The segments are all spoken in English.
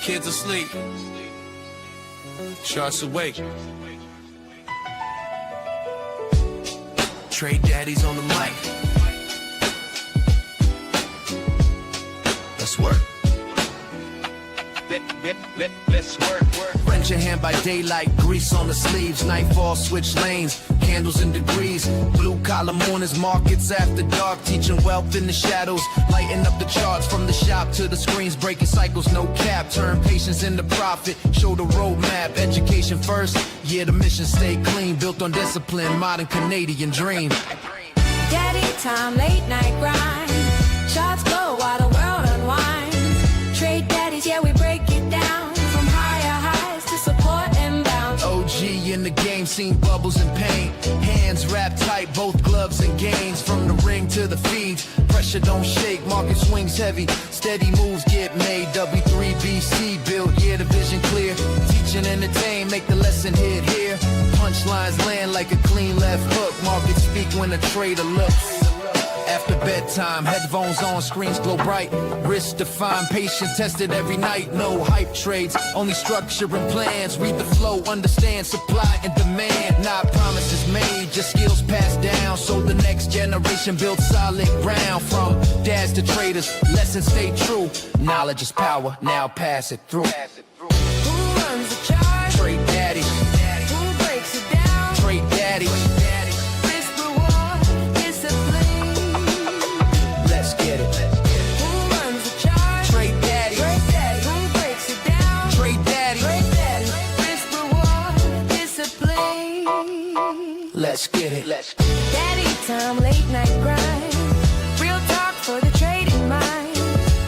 Kids asleep, sharks awake. Trade Daddies on the mic. Let's work. Let's work. Rent your hand by daylight, grease on the sleeves. Nightfall, switch lanes, candles and degrees. Blue collar mornings, markets after dark. Teaching wealth in the shadows, lighting up the charts. From the shop to the screens, breaking cycles, no cap. Turn patience into profit, show the roadmap. Education first, yeah, the mission stay clean. Built on discipline, modern Canadian dream. Daddy time, late night grind. Shots glow while the world unwinds. Trade Daddies, yeah, we break it down. From higher highs to support and bounce. OG in the game, seen bubbles and pain. Hands wrapped tight, both gloves and gains. From the ring to the feed, pressure don't shake. Market swings heavy, steady moves get made. W3BC built, yeah, the vision clear. Teach and entertain, make the lesson hit here. Punchlines land like a clean left hook. Markets speak when a trader looks. After bedtime, headphones on, screens glow bright. Risk defined, patient tested every night. No hype trades, only structure and plans. Read the flow, understand supply and demand. Not promises made, just skills passed down. So the next generation builds solid ground. From dads to traders, lessons stay true. Knowledge is power, now pass it through. Who runs the charge? Trade Daddies, Who breaks it down? Trade Daddies. Risk reward, discipline. Let's get it. Who runs the charge? Trade Daddies, Trade Daddies. Who breaks it down? Trade Daddies. Trade Daddies. Risk reward, discipline. Let's get it. Daddy time, late night grind. Real talk for the trading mind.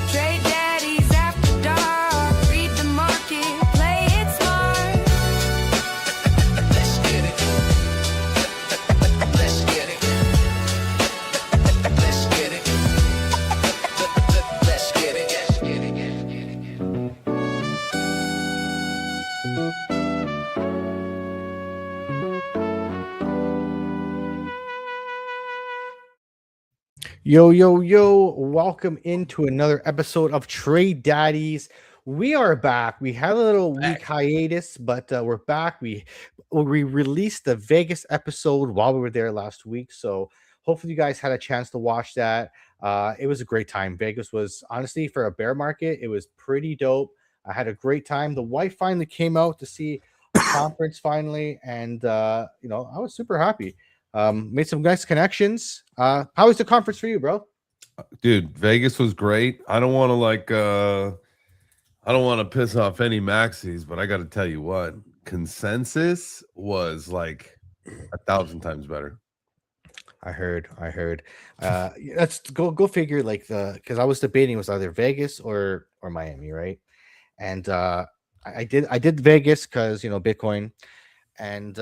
Trade Daddies after dark. Read the market, play it smart. Let's get it. Let's get it. Let's get it. Let's get it. Yo, welcome into another episode of Trade Daddies. We are back. We had a little week hiatus, but we're back. We released the Vegas episode while we were there last week, so hopefully you guys had a chance to watch that. It was a great time. Vegas was, honestly, for a bear market, it was pretty dope. I had a great time. The wife finally came out to see a conference finally, and I was super happy. Made some nice connections. How was the conference for you, bro? Dude, Vegas was great. I don't want to piss off any maxis, but I got to tell you what, consensus was like 1,000 times better. I heard. Let's go figure. Like because I was debating, it was either Vegas or Miami, right? And I did Vegas because Bitcoin, and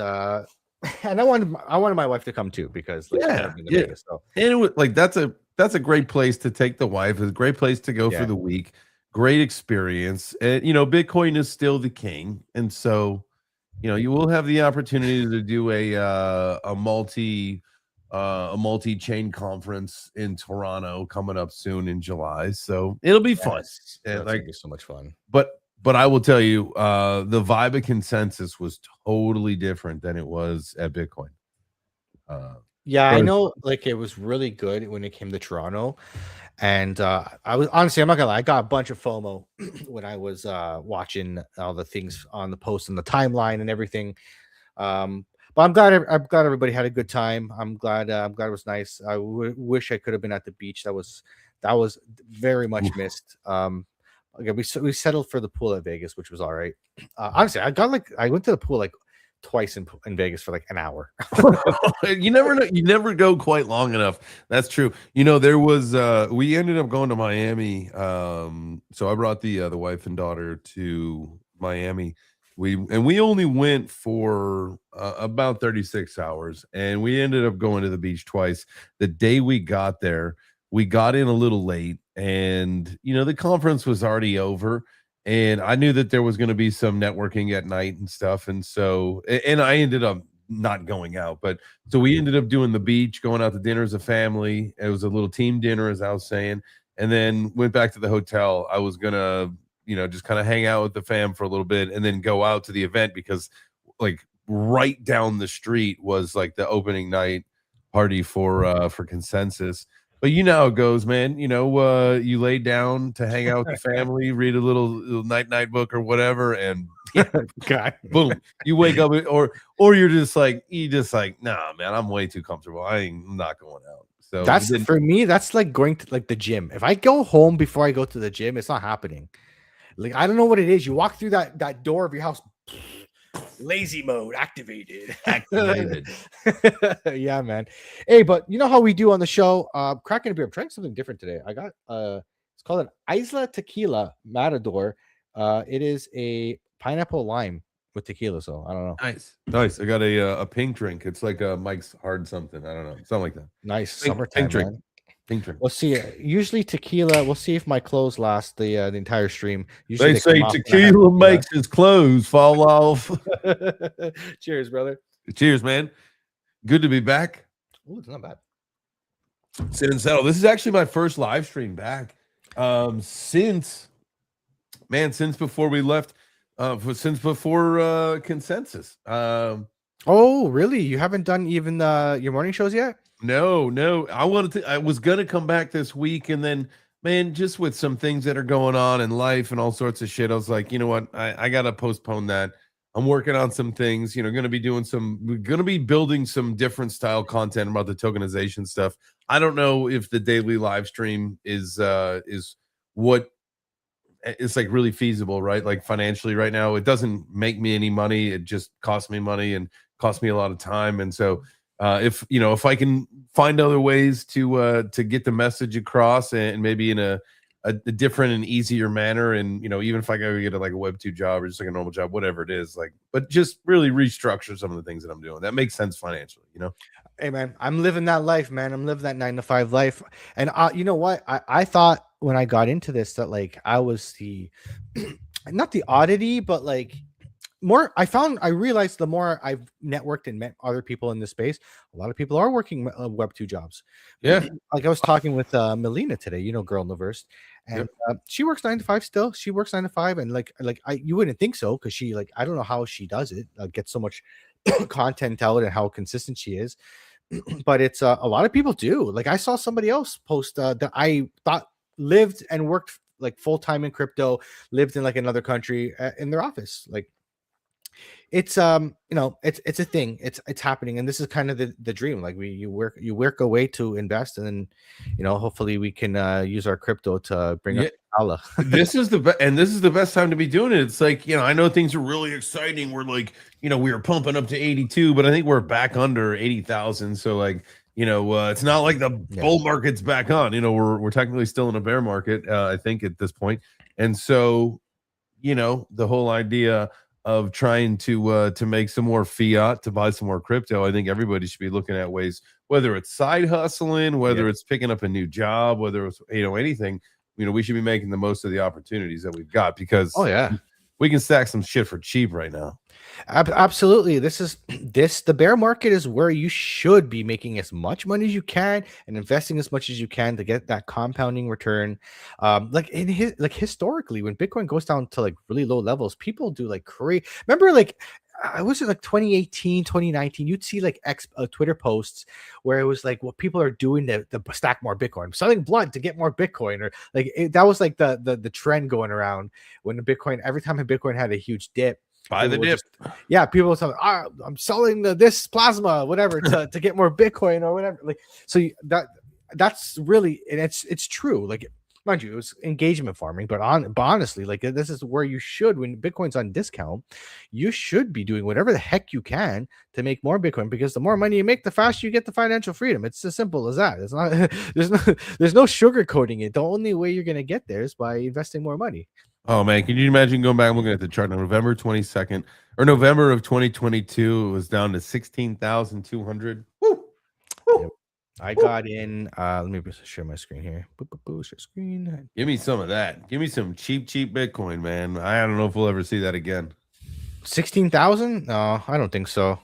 and I wanted my wife to come too because Vegas, so. And it was like that's a great place to take the wife. It's a great place to go for the week. Great experience, and Bitcoin is still the king, and so you will have the opportunity to do a multi-chain conference in Toronto coming up soon in July. So it'll be fun. And like so much fun. But I will tell you, the vibe of consensus was totally different than it was at Bitcoin. I know, like it was really good when it came to Toronto, and I was honestly, I'm not gonna lie, I got a bunch of FOMO when I was watching all the things on the post and the timeline and everything. But I'm glad everybody had a good time. I'm glad it was nice. I wish I could have been at the beach. That was very much missed. Okay, we settled for the pool at Vegas, which was all right. Honestly, I went to the pool like twice in Vegas for like an hour. You never know. You never go quite long enough. That's true. There was we ended up going to Miami. So I brought the wife and daughter to Miami. We only went for about 36 hours, and we ended up going to the beach twice. The day we got there, we got in a little late, and the conference was already over, and I knew that there was going to be some networking at night and stuff, and so I ended up not going out. But so we ended up doing the beach, going out to dinner as a family. It was a little team dinner, as I was saying, and then went back to the hotel. I was gonna, just kind of hang out with the fam for a little bit and then go out to the event because like right down the street was like the opening night party for Consensus. But you know how it goes, man. You lay down to hang out with the family, read a little night book or whatever, and God. boom, you wake up, or you're just like, nah, man, I'm way too comfortable. I'm not going out. So That's for me. That's like going to like the gym. If I go home before I go to the gym, it's not happening. Like I don't know what it is. You walk through that door of your house. Lazy mode activated. Yeah, man. Hey, but you know how we do on the show? Cracking a beer. I'm trying something different today. I got it's called an Isla Tequila Matador. It is a pineapple lime with tequila. So I don't know. Nice. I got a pink drink. It's like a Mike's Hard something. I don't know, something like that. Nice summertime pink drink. Man. Pink drink. We'll see. Usually tequila. We'll see if my clothes last the entire stream. Usually they say tequila makes his clothes fall off. Cheers, brother. Cheers, man. Good to be back. Ooh, it's not bad. Sit and settle. This is actually my first live stream back since before we left, since before Consensus. Oh, really? You haven't done even your morning shows yet? No. I was gonna come back this week, and then, man, just with some things that are going on in life and all sorts of shit, I was like, you know what? I gotta postpone that. I'm working on some things, we're gonna be building some different style content about the tokenization stuff. I don't know if the daily live stream is what it's like really feasible, right? Like financially right now, it doesn't make me any money. It just costs me money and costs me a lot of time. And so if I can find other ways to get the message across and maybe in a different and easier manner, and even if I go get like a Web2 job or just like a normal job, whatever it is, like, but just really restructure some of the things that I'm doing that makes sense financially. Hey man, I'm living that life, man. I'm living that 9-to-5 life, and you know what? I thought when I got into this that like I was the not the oddity, but like I realized the more I've networked and met other people in this space, a lot of people are working Web2 jobs. Yeah. Like I was talking with Melina today, Girl in the Verse, and she works 9-to-5 still. She works 9-to-5, and you wouldn't think so because she I don't know how she does it. Gets so much content out and how consistent she is. But it's a lot of people do. Like I saw somebody else post that I thought lived and worked like full time in crypto, lived in like another country in their office. Like it's it's a thing. It's happening, and this is kind of the dream. Like you work a way to invest, and then hopefully we can use our crypto to bring up Allah. This is the best time to be doing it. It's like, I know things are really exciting. We're like, we were pumping up to 82, but I think we're back under 80,000. So like, it's not like the bull market's back on. We're technically still in a bear market, I think at this point. And so, the whole idea of trying to make some more fiat to buy some more crypto, I think everybody should be looking at ways, whether it's side hustling, whether it's picking up a new job, whether it's anything. We should be making the most of the opportunities that we've got, because we can stack some shit for cheap right now. Absolutely. The bear market is where you should be making as much money as you can and investing as much as you can to get that compounding return. Historically, when Bitcoin goes down to like really low levels, people do like crazy. Remember, like was it like 2018, 2019? You'd see like Twitter posts where it was like what people are doing to stack more Bitcoin, selling blood to get more Bitcoin, or like that was like the trend going around when every time a Bitcoin had a huge dip. Buy the dip. People will tell me, I'm selling this plasma, whatever, to get more Bitcoin or whatever. Like, so that's really, and it's true. Like, mind you, it was engagement farming, but honestly, like this is where you should, when Bitcoin's on discount, you should be doing whatever the heck you can to make more Bitcoin, because the more money you make, the faster you get the financial freedom. It's as simple as that. It's not, there's no sugarcoating it. The only way you're going to get there is by investing more money. Oh man, can you imagine going back and looking at the chart on November 22nd or November of 2022? It was down to 16,200. Woo! Yep. I got in. Let me share my screen here. Share screen. Give me some of that. Give me some cheap Bitcoin, man. I don't know if we'll ever see that again. 16,000? No, I don't think so.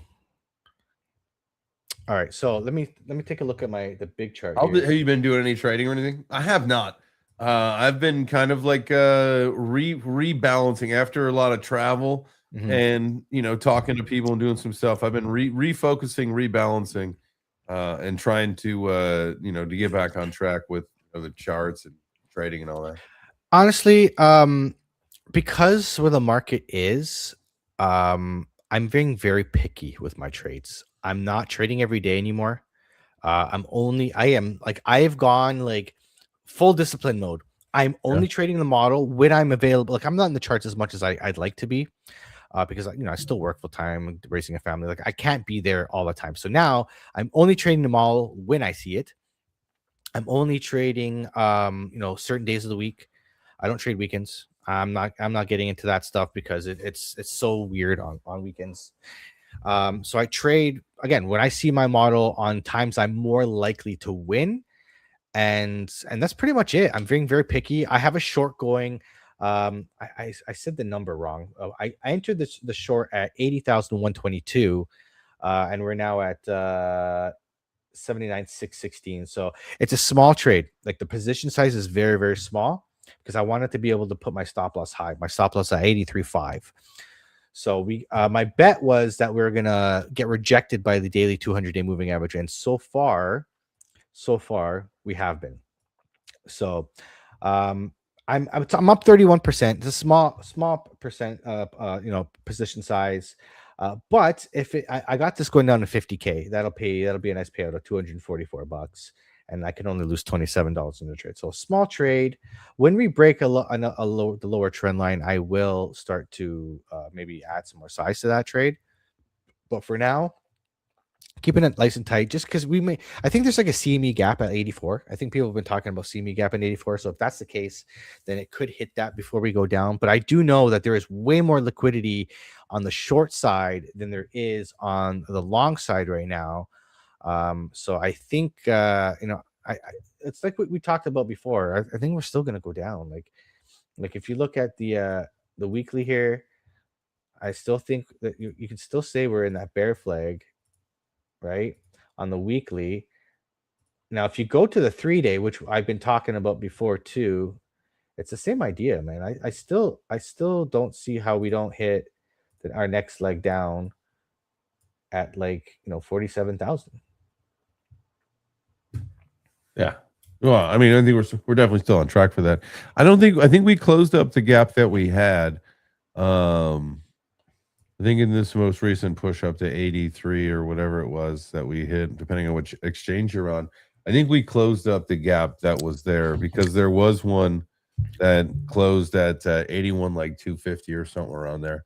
All right, so let me take a look at the big chart Have here. you been doing any trading or anything? I have not. I've been kind of like rebalancing after a lot of travel and talking to people and doing some stuff. I've been refocusing, rebalancing, and trying to to get back on track with the charts and trading and all that. Honestly, because where the market is, I'm being very picky with my trades. I'm not trading every day anymore. I am like I have gone like full discipline mode. I'm only trading the model when I'm available. Like I'm not in the charts as much as I'd like to be, because I still work full time, raising a family. Like I can't be there all the time. So now I'm only trading the model when I see it. I'm only trading certain days of the week. I don't trade weekends. I'm not getting into that stuff because it's so weird on weekends. So I trade again when I see my model on times I'm more likely to win, and that's pretty much it. I'm being very picky. I have a short going. I said the number wrong. I entered the short at 80,122, and we're now at 79,616. So it's a small trade. Like the position size is very, very small because I wanted to be able to put my stop loss high. My stop loss at 83.5. So my bet was that we are gonna get rejected by the daily 200-day moving average, and so far we have been. So I'm up 31%. It's a small percent position size. But if I got this going down to 50K, that'll be a nice payout of $244, and I can only lose $27 in the trade. So a small trade. When we break the lower trend line, I will start to maybe add some more size to that trade. But for now, keeping it nice and tight, just because I think there's like a CME gap at 84. I think people have been talking about CME gap at 84. So if that's the case, then it could hit that before we go down. But I do know that there is way more liquidity on the short side than there is on the long side right now. So I think it's like what we talked about before. I think we're still gonna go down. Like if you look at the weekly here, I still think that you can still say we're in that bear flag, right, on the weekly. Now if you go to the 3-day, which I've been talking about before too, it's the same idea, man. I still don't see how we don't hit our next leg down at 47,000. Yeah. Well, I mean, I think we're definitely still on track for that. I think we closed up the gap that we had. I think in this most recent push up to 83 or whatever it was that we hit, depending on which exchange you're on, I think we closed up the gap that was there, because there was one that closed at 81, like 250 or something around there.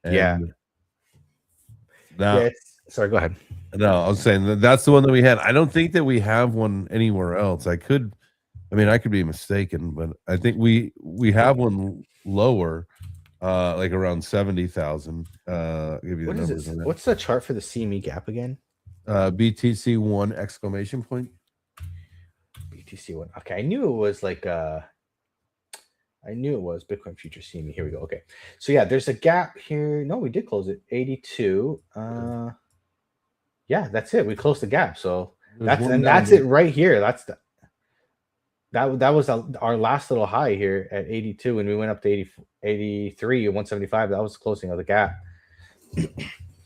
And now, sorry, go ahead. No, I was saying that's the one that we had. I don't think that we have one anywhere else. I could be mistaken, but I think we have one lower, like around 70,000. Give you the numbers. What's the chart for the CME gap again? BTC 1 exclamation point. BTC 1. Okay, I knew it was Bitcoin future CME. Here we go. Okay, so yeah, there's a gap here. No, we did close it 82. Yeah, that's it. We closed the gap. So that's it right here. That was our last little high here at 82, and we went up to 83 or 175. That was the closing of the gap.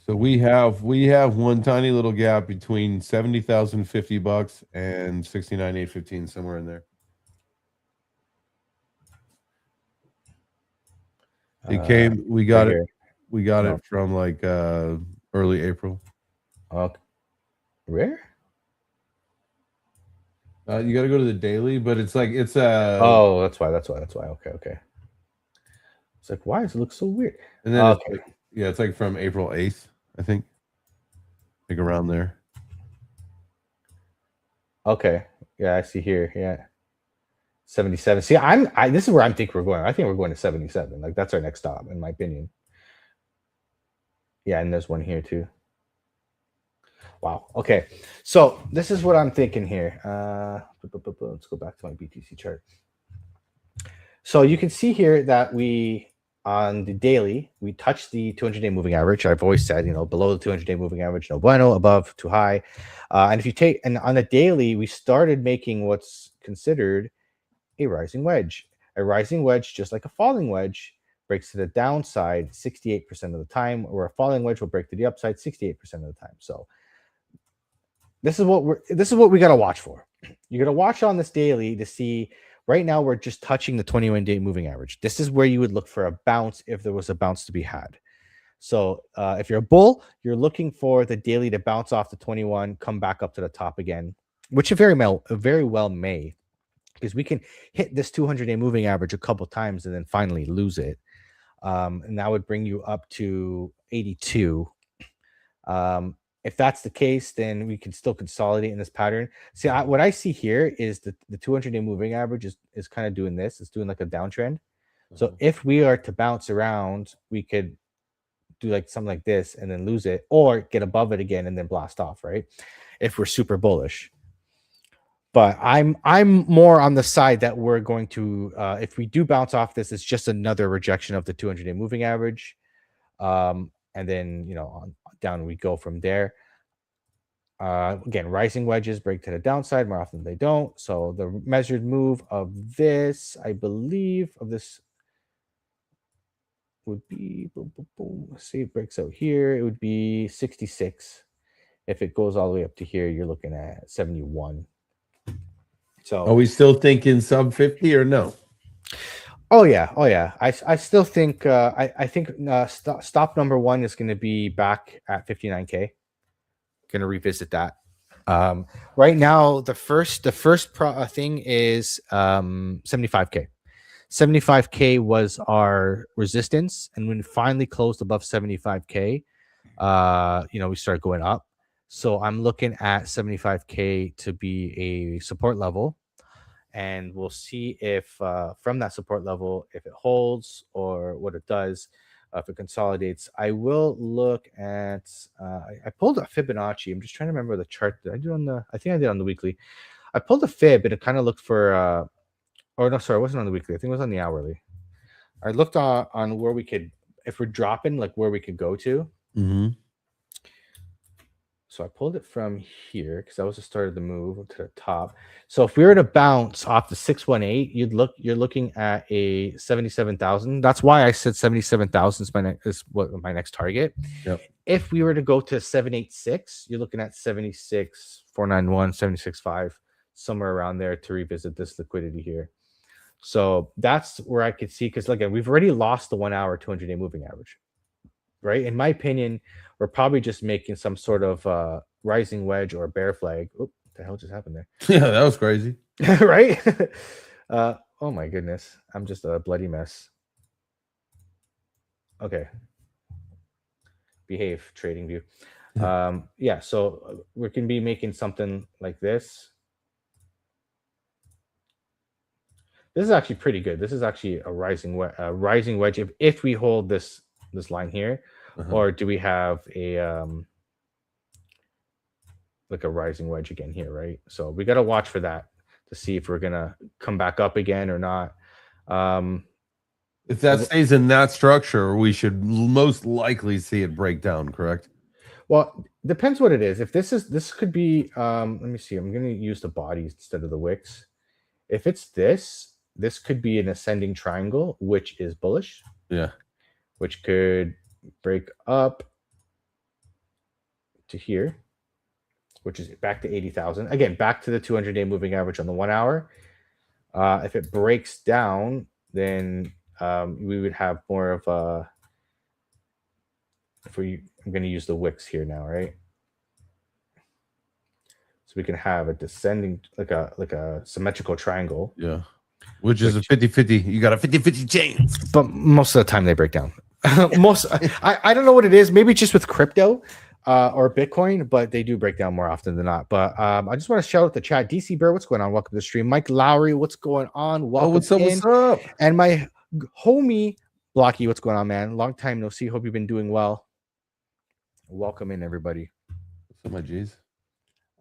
So we have one tiny little gap between $70,050 and 69,815, somewhere in there. We got it from like early April. Where? You got to go to the daily, but it's oh, that's why. Okay. It's like, why does it look so weird? And then it's like from April 8th, I think, like around there. Okay, yeah, I see here. Yeah, 77. See, this is where I think we're going. I think we're going to 77. Like that's our next stop, in my opinion. Yeah, and there's one here too. Wow. Okay. So this is what I'm thinking here. Let's go back to my BTC chart. So you can see here that we on the daily, we touched the 200-day moving average. I've always said, below the 200-day moving average, no bueno, above, too high. And if you take, and on the daily, we started making what's considered a rising wedge. A rising wedge, just like a falling wedge, breaks to the downside 68% of the time, or a falling wedge will break to the upside 68% of the time. So this is what we got to watch for. You got to watch on this daily to see. Right now, we're just touching the 21-day moving average. This is where you would look for a bounce if there was a bounce to be had. So if you're a bull, you're looking for the daily to bounce off the 21, come back up to the top again, which it very well may, because we can hit this 200-day moving average a couple times and then finally lose it. And that would bring you up to 82. If that's the case, then we can still consolidate in this pattern. See, what I see here is the 200-day moving average is kind of doing this. It's doing like a downtrend. So if we are to bounce around, we could do like something like this and then lose it, or get above it again and then blast off, right? If we're super bullish. But I'm more on the side that we're going to, if we do bounce off this, it's just another rejection of the 200-day moving average. And then, down we go from there. Again, rising wedges break to the downside more often than they don't. So the measured move of this, I believe, of this would be, boom, boom, boom. Let's see, it breaks out here. It would be 66. If it goes all the way up to here, you're looking at 71. So are we still thinking sub 50 or no? Oh yeah. I still think I think stop number one is going to be back at 59K. Going to revisit that. Right now, the first thing is 75K. 75K was our resistance, and when we finally closed above 75K, we started going up. So I'm looking at 75K to be a support level. And we'll see if from that support level, if it holds or what it does, if it consolidates. I will look at, I pulled a Fibonacci. I'm just trying to remember the chart that I did I think I did on the weekly. I pulled a fib and it kind of looked for, oh no, sorry, it wasn't on the weekly. I think it was on the hourly. I looked on where we could, if we're dropping, like where we could go to. Mm-hmm. So I pulled it from here because that was the start of the move to the top. So if we were to bounce off the 618, you're looking at a 77,000. That's why I said 77,000 is what my next target. Yep. If we were to go to 786, you're looking at 76,491, 76,5, somewhere around there to revisit this liquidity here. So that's where I could see, because again, we've already lost the 1 hour 200-day moving average. Right? In my opinion, we're probably just making some sort of rising wedge or bear flag. Oh, what the hell just happened there? Yeah, that was crazy. Right? Oh my goodness. I'm just a bloody mess. Okay. Behave, trading view. Yeah, so we can be making something like this. This is actually pretty good. This is actually a rising wedge if we hold this line here. Or do we have a like a rising wedge again here, right? So we got to watch for that to see if we're gonna come back up again or not. If that stays in that structure, we should most likely see it break down, correct? Well, depends what it is. If this could be, let me see. I'm gonna use the bodies instead of the wicks. If it's this could be an ascending triangle, which is bullish. Yeah. Which could break up to here, which is back to 80,000. Again, back to the 200-day moving average on the 1 hour. If it breaks down, then we would have more of a, I'm going to use the wicks here now, right? So we can have a descending, like a symmetrical triangle. Yeah. Which is a 50-50. You got a 50-50 chance. But most of the time they break down. I don't know what it is. Maybe just with crypto or Bitcoin, but they do break down more often than not. But I just want to shout out the chat. DC Bear, what's going on? Welcome to the stream. Mike Lowry, what's going on? Welcome what's up? in. What's up? And my homie Blocky, what's going on, man? Long time no see. Hope you've been doing well. Welcome in, everybody. What's up, my G's?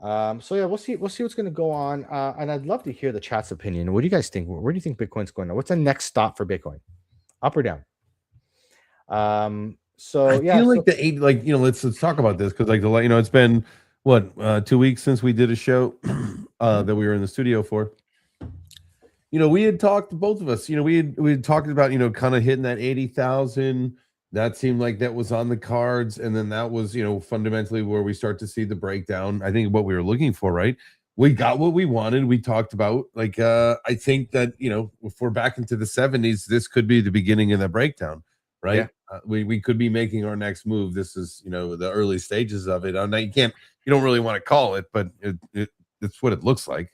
So yeah, we'll see what's going to go on. And I'd love to hear the chat's opinion. What do you guys think? Where do you think Bitcoin's going now? What's the next stop for Bitcoin? Up or down? So I yeah, feel so like the 8, like, let's talk about this because, like, it's been what, 2 weeks since we did a show that we were in the studio for. We had talked, both of us, we had talked about, kind of hitting that 80,000. That seemed like that was on the cards, and then that was, fundamentally where we start to see the breakdown. I think what we were looking for, right? We got what we wanted. We talked about, like, I think that, if we're back into the 70s, this could be the beginning of the breakdown, yeah. right? We could be making our next move. This is, the early stages of it. Now you don't really want to call it, but it's what it looks like.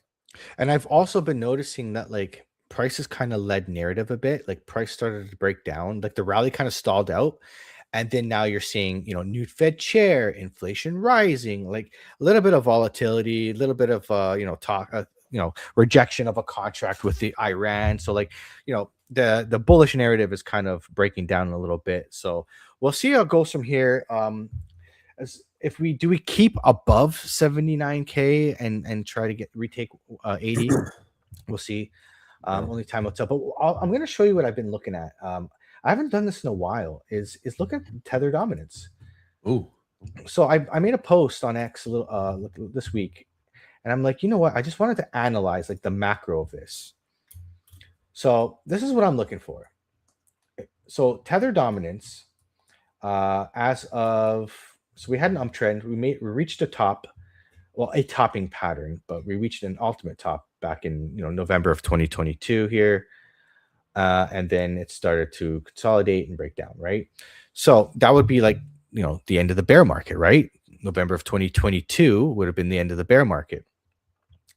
And I've also been noticing that like prices kind of led narrative a bit. Like price started to break down. Like the rally kind of stalled out. And then now you're seeing, new Fed chair, inflation rising, like a little bit of volatility, a little bit of talk, rejection of a contract with the Iran. So like, the bullish narrative is kind of breaking down a little bit. So we'll see how it goes from here. As if we keep above 79K and try to retake 80. We'll see. Only time will tell. But I'm going to show you what I've been looking at. I haven't done this in a while. Is look at tether dominance. Ooh. So I made a post on X a little this week, and I'm like, you know what? I just wanted to analyze like the macro of this. So this is what I'm looking for. So tether dominance, as of, so we had an uptrend. We reached a top, well, a topping pattern, but we reached an ultimate top back in November of 2022 here, and then it started to consolidate and break down, right? So that would be like the end of the bear market, right? November of 2022 would have been the end of the bear market.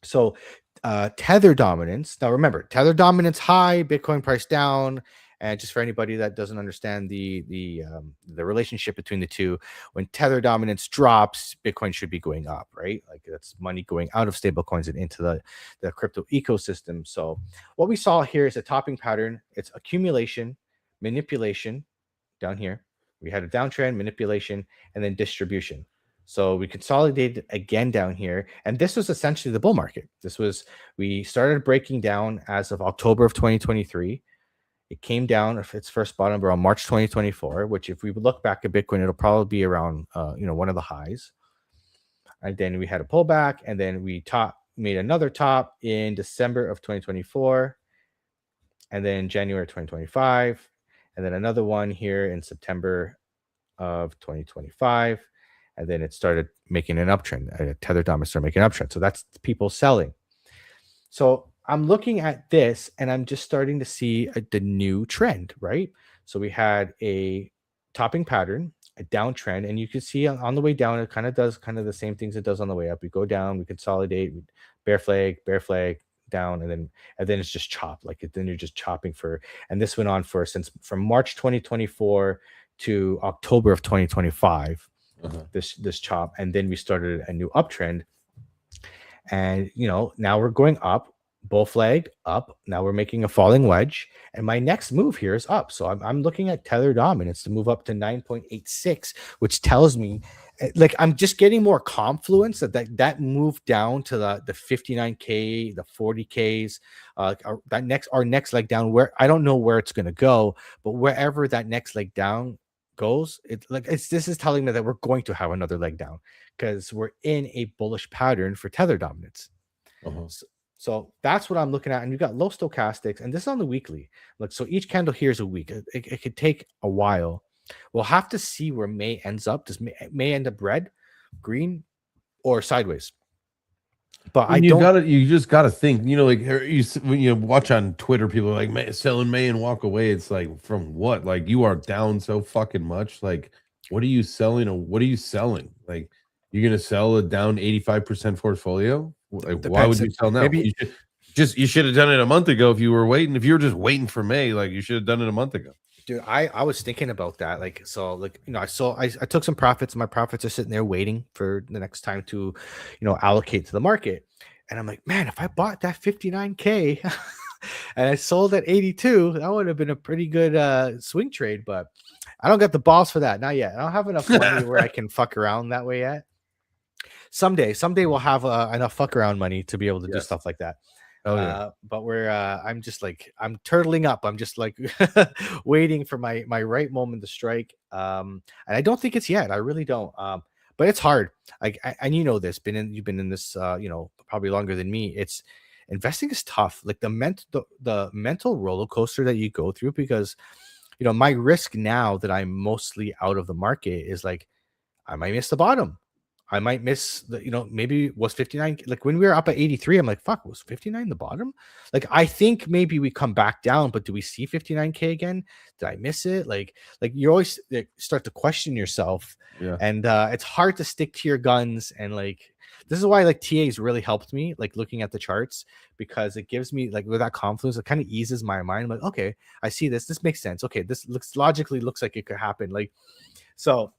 So tether dominance. Now remember, tether dominance high, Bitcoin price down. And just for anybody that doesn't understand the relationship between the two, when tether dominance drops, Bitcoin should be going up, right? Like that's money going out of stable coins and into the crypto ecosystem. So what we saw here is a topping pattern. It's accumulation, manipulation down here. We had a downtrend, manipulation, and then distribution. So we consolidated again down here. And this was essentially the bull market. We started breaking down as of October of 2023. It came down if its first bottom around March 2024, which if we look back at Bitcoin, it'll probably be around one of the highs. And then we had a pullback, and then we made another top in December of 2024, and then January 2025, and then another one here in September of 2025, and then it started making an uptrend. Tether dominance started making an uptrend. So that's people selling. So I'm looking at this and I'm just starting to see the new trend, right? So we had a topping pattern, a downtrend, and you can see on the way down, it kind of does the same things it does on the way up. We go down, we consolidate, bear flag, down, and then it's just chopped. Then you're just chopping and this went on from March 2024 to October of 2025, this chop. And then we started a new uptrend. And, now we're going up, bull flagged up. Now we're making a falling wedge. And my next move here is up. So I'm looking at tether dominance to move up to 9.86, which tells me like I'm just getting more confluence that move down to the 59K, the 40Ks, our next leg down, where I don't know where it's going to go, but wherever that next leg down goes, this is telling me that we're going to have another leg down because we're in a bullish pattern for tether dominance. So that's what I'm looking at. And you got low stochastics, and this is on the weekly. Look, so each candle here is a week. It could take a while. We'll have to see where May ends up. Does May end up red, green, or sideways? But you just gotta think, like when you watch on Twitter, people are like selling May and walk away. It's like, from what? Like, you are down so fucking much. Like, what are you selling? Or what are you selling? Like, you're gonna sell a down 85% portfolio? Like, why would you sell now? Maybe you should have done it a month ago if you were waiting. If you were just waiting for May, like, you should have done it a month ago. Dude, I was thinking about that. I took some profits. My profits are sitting there waiting for the next time to, allocate to the market. And I'm like, man, if I bought that 59K and I sold at 82, that would have been a pretty good swing trade. But I don't got the balls for that. Not yet. I don't have enough money where I can fuck around that way yet. Someday we'll have enough fuck around money to be able to do stuff like that. Oh yeah. But I'm just like, I'm turtling up. I'm just like waiting for my right moment to strike. And I don't think it's yet. I really don't. But it's hard. Like, and you know this. You've been in this. Probably longer than me. It's investing is tough. Like the mental roller coaster that you go through, because my risk now that I'm mostly out of the market is like, I might miss the bottom. I might miss maybe was 59. Like when we were up at 83, I'm like, fuck, was 59 the bottom? Like, I think maybe we come back down, but do we see 59K again? Did I miss it? Like you always start to question yourself. Yeah. And it's hard to stick to your guns. And like, this is why like TA's really helped me, like looking at the charts, because it gives me like with that confluence, it kind of eases my mind. I'm like, okay, I see this makes sense. Okay, this looks like it could happen. Like, so.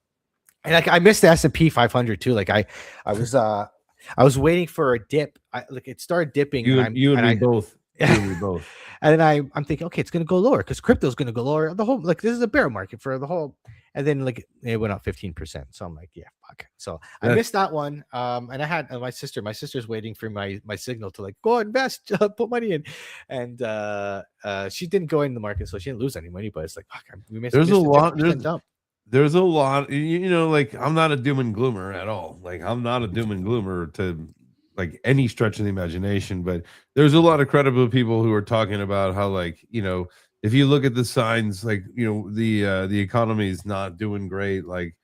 And like I missed the S&P 500 too. Like I was waiting for a dip. It started dipping. You and me both. You and me both. And then I'm thinking, okay, it's gonna go lower because crypto's gonna go lower. The whole this is a bear market for the whole. And then like it went up 15%. So I'm like, yeah, fuck. So I missed that one. And I had my sister's waiting for my signal to like go invest, put money in, and she didn't go in the market, so she didn't lose any money. But it's like, fuck, we missed. There's a lot. Dump. There's a lot, like I'm not a doom and gloomer at all. Like I'm not a doom and gloomer to like any stretch of the imagination, but there's a lot of credible people who are talking about how like, if you look at the signs, like, the economy is not doing great. Like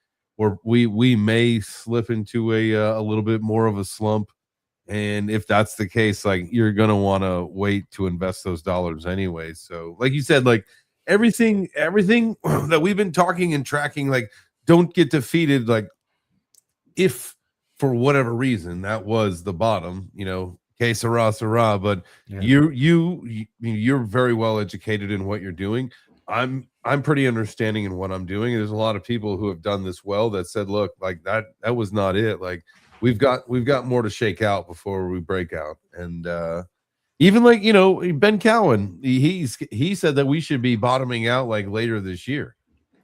we may slip into a little bit more of a slump. And if that's the case, like you're going to want to wait to invest those dollars anyway. So like you said, like, everything that we've been talking and tracking, like, don't get defeated. Like, if for whatever reason that was the bottom, que sera, but yeah. You're very well educated in what you're doing. I'm pretty understanding in what I'm doing. There's a lot of people who have done this well that said, look, like that was not it. Like we've got more to shake out before we break out. And even like, Ben Cowan, he said that we should be bottoming out like later this year.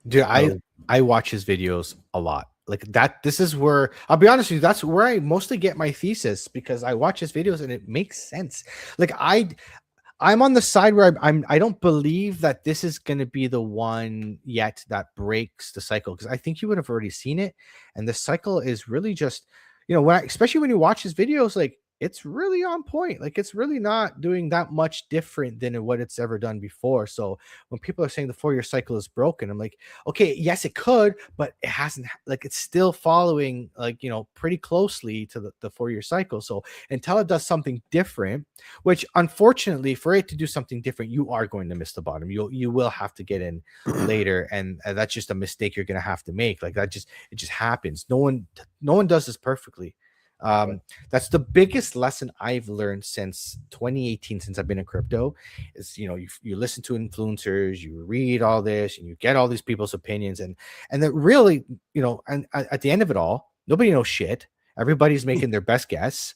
Dude, I watch his videos a lot. Like that, this is where I'll be honest with you, that's where I mostly get my thesis, because I watch his videos and it makes sense. Like I'm on the side where I don't believe that this is going to be the one yet that breaks the cycle, because I think you would have already seen it. And the cycle is really just, especially when you watch his videos, like it's really on point. Like it's really not doing that much different than what it's ever done before. So when people are saying the 4-year cycle is broken, I'm like, okay, yes, it could, but it hasn't. Like it's still following like, pretty closely to the 4-year cycle. So until it does something different, which unfortunately for it to do something different, you are going to miss the bottom. You will have to get in later. And that's just a mistake you're going to have to make. Like it just happens. No one does this perfectly. That's the biggest lesson I've learned since 2018, since I've been in crypto, is you listen to influencers, you read all this, and you get all these people's opinions, and that really, and at the end of it all, nobody knows shit. Everybody's making their best guess,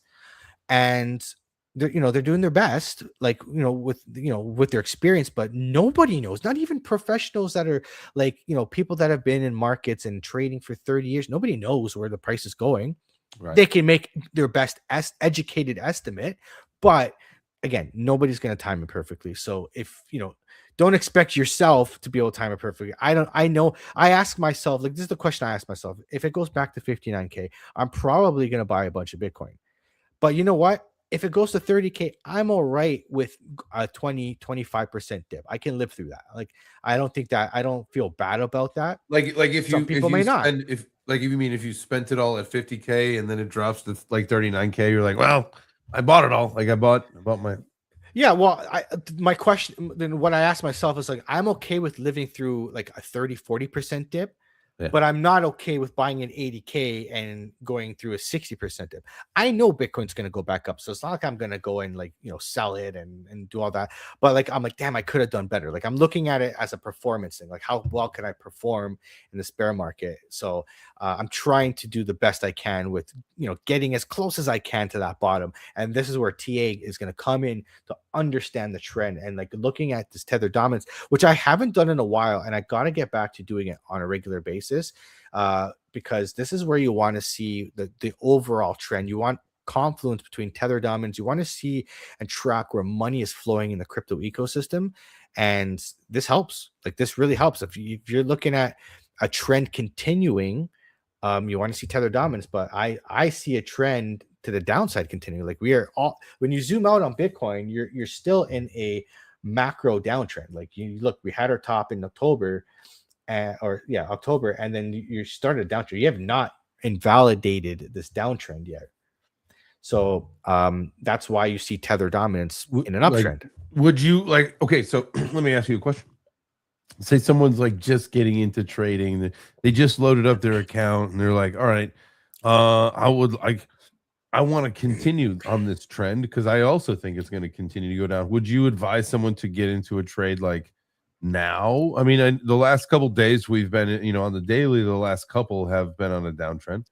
and they're doing their best, like with their experience, but nobody knows. Not even professionals that are like people that have been in markets and trading for 30 years. Nobody knows where the price is going. Right. They can make their best educated estimate, but again, nobody's going to time it perfectly. So if don't expect yourself to be able to time it perfectly. I know. I ask myself, like, this is the question I ask myself: if it goes back to 59K, I'm probably going to buy a bunch of Bitcoin. But you know what? If it goes to 30K, I'm all right with a 25% dip. I can live through that. Like, I don't feel bad about that. Like if some people may not. If you spent it all at 50K and then it drops to like 39K, you're like, well, I bought it all. Like I bought my. Yeah, well, my question then, what I asked myself is like, I'm okay with living through like a 30-40% dip. Yeah. But I'm not okay with buying an 80K and going through a 60% dip. I know Bitcoin's going to go back up. So it's not like I'm going to go and like, sell it and do all that. But like, I'm like, damn, I could have done better. Like I'm looking at it as a performance thing. Like how well can I perform in this bear market? So I'm trying to do the best I can with, getting as close as I can to that bottom. And this is where TA is going to come in to understand the trend and like looking at this tether dominance, which I haven't done in a while. And I got to get back to doing it on a regular basis. Because this is where you want to see the overall trend. You want confluence between tether dominance. You want to see and track where money is flowing in the crypto ecosystem, and this helps. Like this really helps if you're looking at a trend continuing. You want to see tether dominance, but I see a trend to the downside continuing. Like we are all, when you zoom out on Bitcoin, you're still in a macro downtrend. Like you look, we had our top in October, October, and then you started a downtrend. You have not invalidated this downtrend yet. So that's why you see tether dominance in an uptrend. Would you like, okay, so let me ask you a question. Say someone's like just getting into trading, they just loaded up their account and they're like, all right, I want to continue on this trend because I also think it's going to continue to go down. Would you advise someone to get into a trade like now? I mean, the last couple days we've been, on the daily, the last couple have been on a downtrend.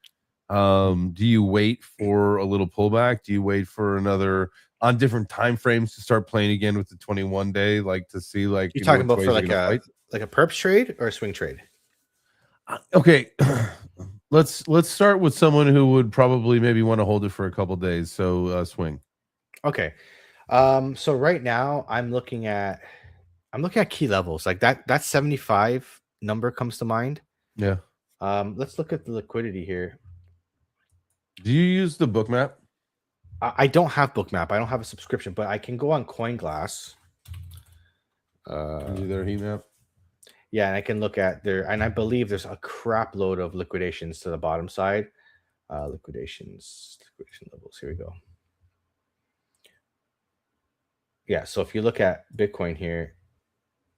Do you wait for a little pullback? Do you wait for another on different time frames to start playing again with the 21 day, like to see like you're talking about for like a perps trade or a swing trade? Okay. Let's start with someone who would probably maybe want to hold it for a couple days. So swing. Okay. So right now I'm looking at key levels. Like that 75 number comes to mind. Yeah. Let's look at the liquidity here. Do you use the book map? I don't have Bookmap. I don't have a subscription, but I can go on CoinGlass. Their heat map. Yeah, and I can look at and I believe there's a crap load of liquidations to the bottom side. Liquidation levels. Here we go. Yeah, so if you look at Bitcoin here,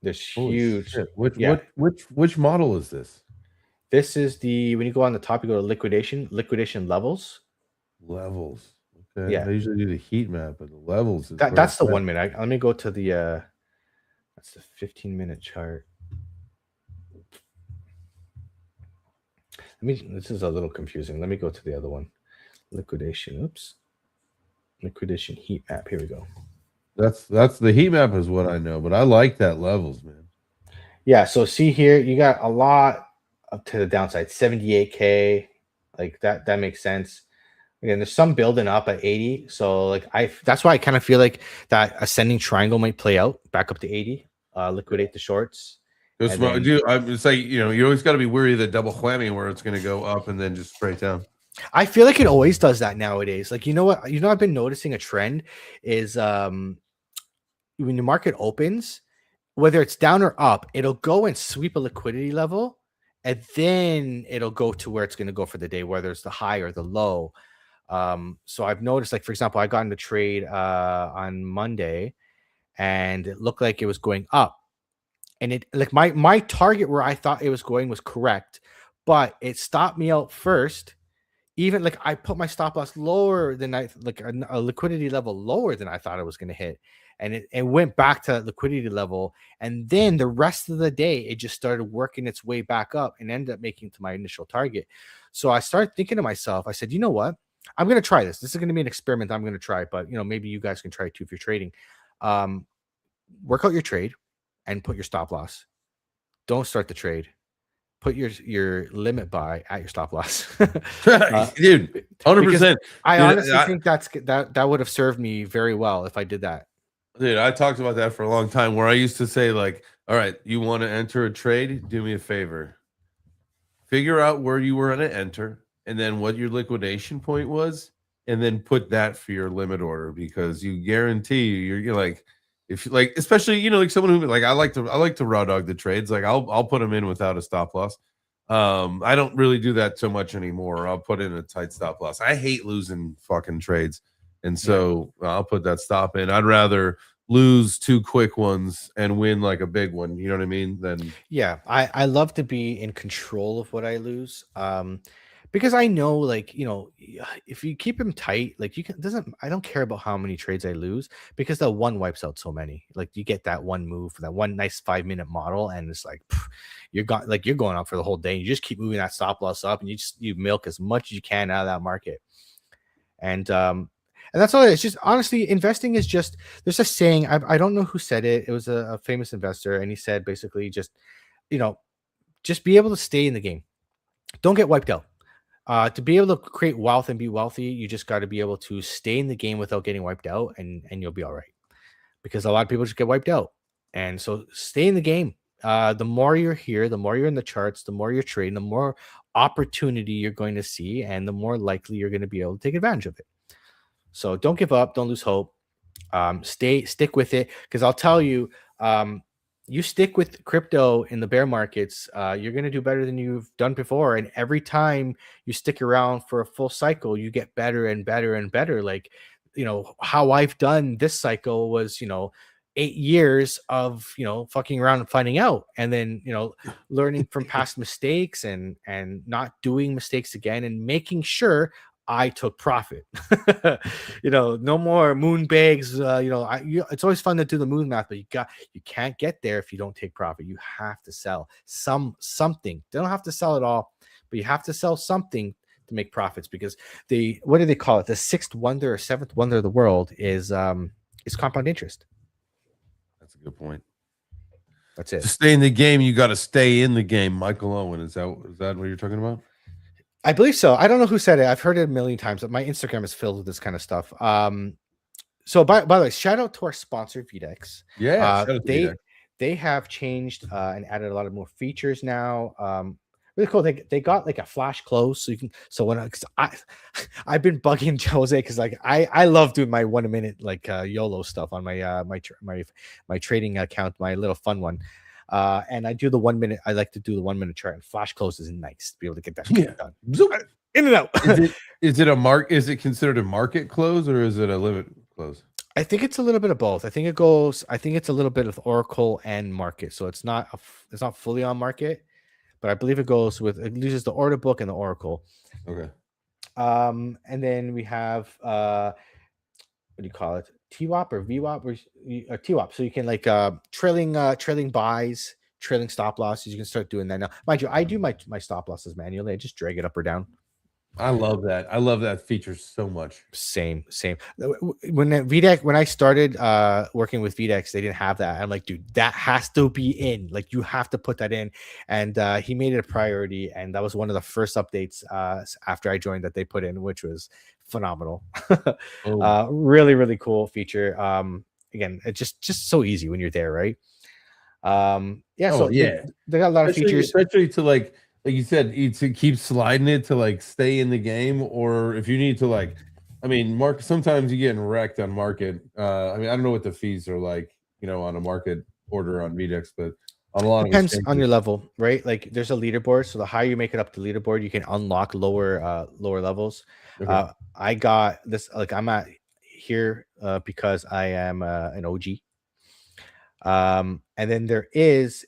there's huge. Which model is this? This is when you go on the top, you go to liquidation levels. Levels. Okay. Yeah, I usually do the heat map, but the levels. That's the 1 minute. Let me go to the. That's the 15-minute chart. This is a little confusing. Let me go to the other one. Liquidation. Oops. Liquidation heat map. Here we go. That's the heat map is what I know, but I like that levels, man. Yeah. So see here, you got a lot up to the downside. 78K. Like that makes sense. Again, there's some building up at 80. So like that's why I kind of feel like that ascending triangle might play out back up to 80. Liquidate the shorts. It's like, you always got to be wary of the double whammy where it's going to go up and then just straight down. I feel like it always does that nowadays. Like, you know what? I've been noticing a trend is when the market opens, whether it's down or up, it'll go and sweep a liquidity level, and then it'll go to where it's going to go for the day, whether it's the high or the low. So I've noticed, like, for example, I got into trade on Monday, and it looked like it was going up. And it like my target where I thought it was going was correct, but it stopped me out first. Even like I put my stop loss lower than a liquidity level lower than I thought it was going to hit, and it went back to liquidity level. And then the rest of the day, it just started working its way back up and ended up making to my initial target. So I started thinking to myself, I said, you know what? I'm going to try this. This is going to be an experiment I'm going to try, but maybe you guys can try it too if you're trading. Work out your trade and put your stop loss. Don't start the trade. Put your limit buy at your stop loss. Dude, 100%. I honestly think that would have served me very well if I did that. Dude, I talked about that for a long time where I used to say, like, all right, you want to enter a trade? Do me a favor. Figure out where you were going to enter and then what your liquidation point was, and then put that for your limit order, because you guarantee you're like, if you like, especially, like someone who like, I like to raw dog the trades. Like I'll put them in without a stop loss. I don't really do that so much anymore. I'll put in a tight stop loss. I hate losing fucking trades. And so I'll put that stop in. I'd rather lose two quick ones and win like a big one. You know what I mean? Then I love to be in control of what I lose. Because I know, like, if you keep him tight, like I don't care about how many trades I lose, because that one wipes out so many. Like you get that one move, that one nice 5-minute model, and it's like you're going up for the whole day. You just keep moving that stop loss up, and you milk as much as you can out of that market. And that's all it is. Just honestly, investing is just, there's a saying, I don't know who said it. It was a famous investor, and he said basically just be able to stay in the game. Don't get wiped out. To be able to create wealth and be wealthy, you just got to be able to stay in the game without getting wiped out, and you'll be all right. Because a lot of people just get wiped out, and so stay in the game. The more you're here, the more you're in the charts, the more you're trading, the more opportunity you're going to see, and the more likely you're going to be able to take advantage of it. So don't give up, don't lose hope. Stick with it, because I'll tell you, you stick with crypto in the bear markets, you're going to do better than you've done before. And every time you stick around for a full cycle, you get better and better and better. Like, how I've done this cycle was, 8 years of, fucking around and finding out, and then, learning from past mistakes and not doing mistakes again, and making sure I took profit. No more moon bags. It's always fun to do the moon math, but you can't get there if you don't take profit. You have to sell something. They don't have to sell it all, but you have to sell something to make profits, because what do they call it? The sixth wonder or seventh wonder of the world is compound interest. That's a good point. That's it. To stay in the game, you got to stay in the game. Michael Owen, is that what you're talking about? I believe so. I don't know who said it. I've heard it a million times. My Instagram is filled with this kind of stuff. So by the way, shout out to our sponsor, VDEX. Yeah, they have changed and added a lot of more features now. Really cool. They got like a flash close, so you can. So I've been bugging Jose, because like I love doing my 1 minute like YOLO stuff on my my trading account, my little fun one. And I do the 1 minute. I like to do the 1 minute chart, and flash close is nice to be able to get that done. In and out. Is it considered a market close, or is it a limit close? I think it's a little bit of both. I think it's a little bit of Oracle and market. So it's not fully on market, but I believe it uses the order book and the Oracle. Okay. And then we have what do you call it? TWAP or VWAP or TWAP. So you can like trailing buys, trailing stop losses. You can start doing that now. Mind you, I do my stop losses manually. I just drag it up or down. I love that. I love that feature so much. Same. When I started working with VDEX, they didn't have that. I'm like, dude, that has to be in. Like, you have to put that in. And he made it a priority, and that was one of the first updates after I joined that they put in, which was phenomenal. Really, really cool feature. Again, it's just so easy when you're there, right? They got a lot of features, especially to like you said, to keep sliding it to like stay in the game, or if you need to like, market. Sometimes you're getting wrecked on market. I don't know what the fees are like, on a market order on VDEX, but on a lot depends on your level, right? Like there's a leaderboard, so the higher you make it up to leaderboard, you can unlock lower levels. Okay. I got this. Like I'm at here because I am an OG. And then there is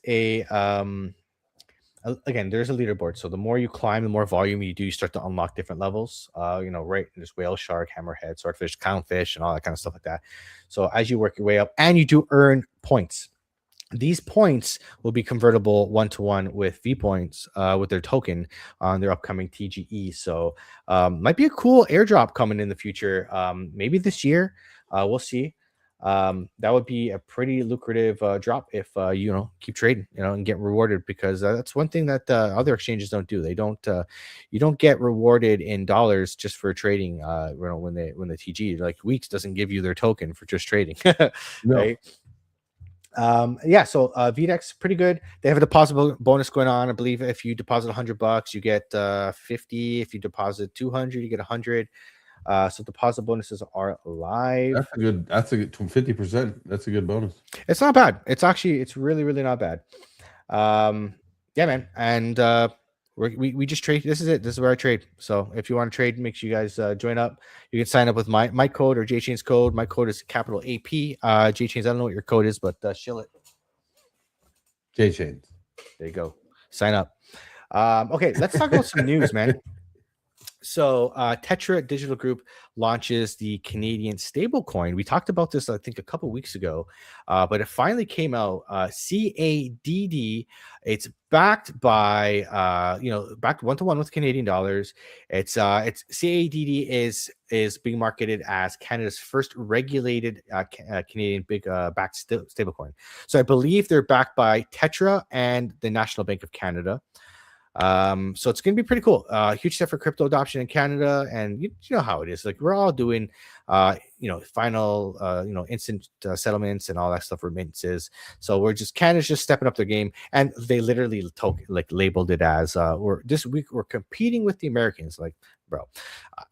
again, there's a leaderboard. So the more you climb, the more volume you do, you start to unlock different levels. Right? There's whale, shark, hammerhead, swordfish, clownfish, and all that kind of stuff like that. So as you work your way up, and you do earn points. These points will be convertible 1-to-1 with V points with their token on their upcoming TGE. So might be a cool airdrop coming in the future. Maybe this year. We'll see. That would be a pretty lucrative drop if keep trading, and get rewarded, because that's one thing that other exchanges don't do. They don't you don't get rewarded in dollars just for trading. When the TG, like Weeks, doesn't give you their token for just trading. Right? So VDEX pretty good. They have a deposit bonus going on. I believe if you deposit $100, you get 50. If you deposit 200, you get 100. So deposit bonuses are live. That's a good 50%. That's a good bonus. It's not bad. It's really, really not bad. Man. And we just trade. This is it. This is where I trade. So if you want to trade, make sure you guys join up. You can sign up with my code or JChain's code. My code is capital AP. JChain's, I don't know what your code is, but shill it. JChain's. There you go. Sign up. Okay, let's talk about some news, man. So Tetra Digital Group launches the Canadian stablecoin. We talked about this, I think, a couple weeks ago, but it finally came out. CADD. It's backed by backed 1-to-1 with Canadian dollars. It's CADD is being marketed as Canada's first regulated Canadian big backed stablecoin. So I believe they're backed by Tetra and the National Bank of Canada. So it's going to be pretty cool. Huge step for crypto adoption in Canada, and you know how it is. Like we're all doing, final, instant settlements and all that stuff, remittances. So Canada's just stepping up their game, and they literally labeled it as this week we're competing with the Americans. Like, bro,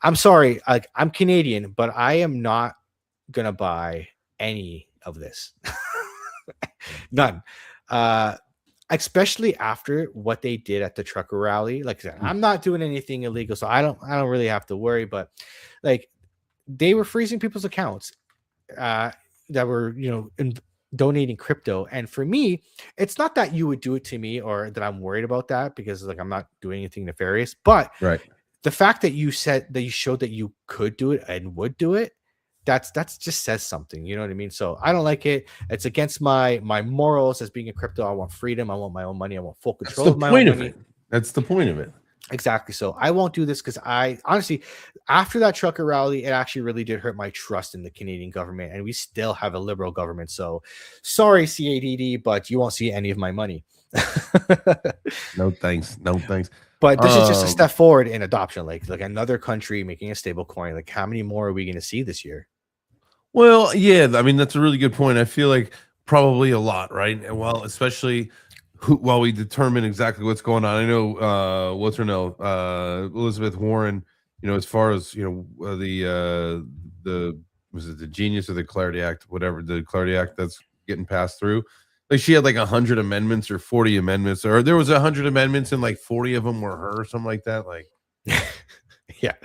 I'm sorry, like I'm Canadian, but I am not gonna buy any of this. None. Especially after what they did at the trucker rally. Like I said, I'm not doing anything illegal, so I don't really have to worry. But like they were freezing people's accounts that were donating crypto. And for me, it's not that you would do it to me or that I'm worried about that, because like I'm not doing anything nefarious. But the fact that you showed that you could do it and would do it, that's just says something, you know what I mean? So I don't like it. It's against my morals as being a crypto. I want freedom. I want my own money. I want full control of my own money. That's the point of it. Exactly. So I won't do this, because I honestly, after that trucker rally, it actually really did hurt my trust in the Canadian government, and we still have a liberal government. So sorry, CADD, but you won't see any of my money. No thanks. But this is just a step forward in adoption, like another country making a stable coin. Like, how many more are we going to see this year? Well, yeah, I mean, that's a really good point. I feel like probably a lot, right? And well, especially while we determine exactly what's going on. I know Elizabeth Warren, as far as the was it the Genius or the Clarity Act, whatever, the Clarity Act that's getting passed through. Like she had like 100 amendments or 40 amendments, or there was 100 amendments and like 40 of them were her or something like that. Like, yeah.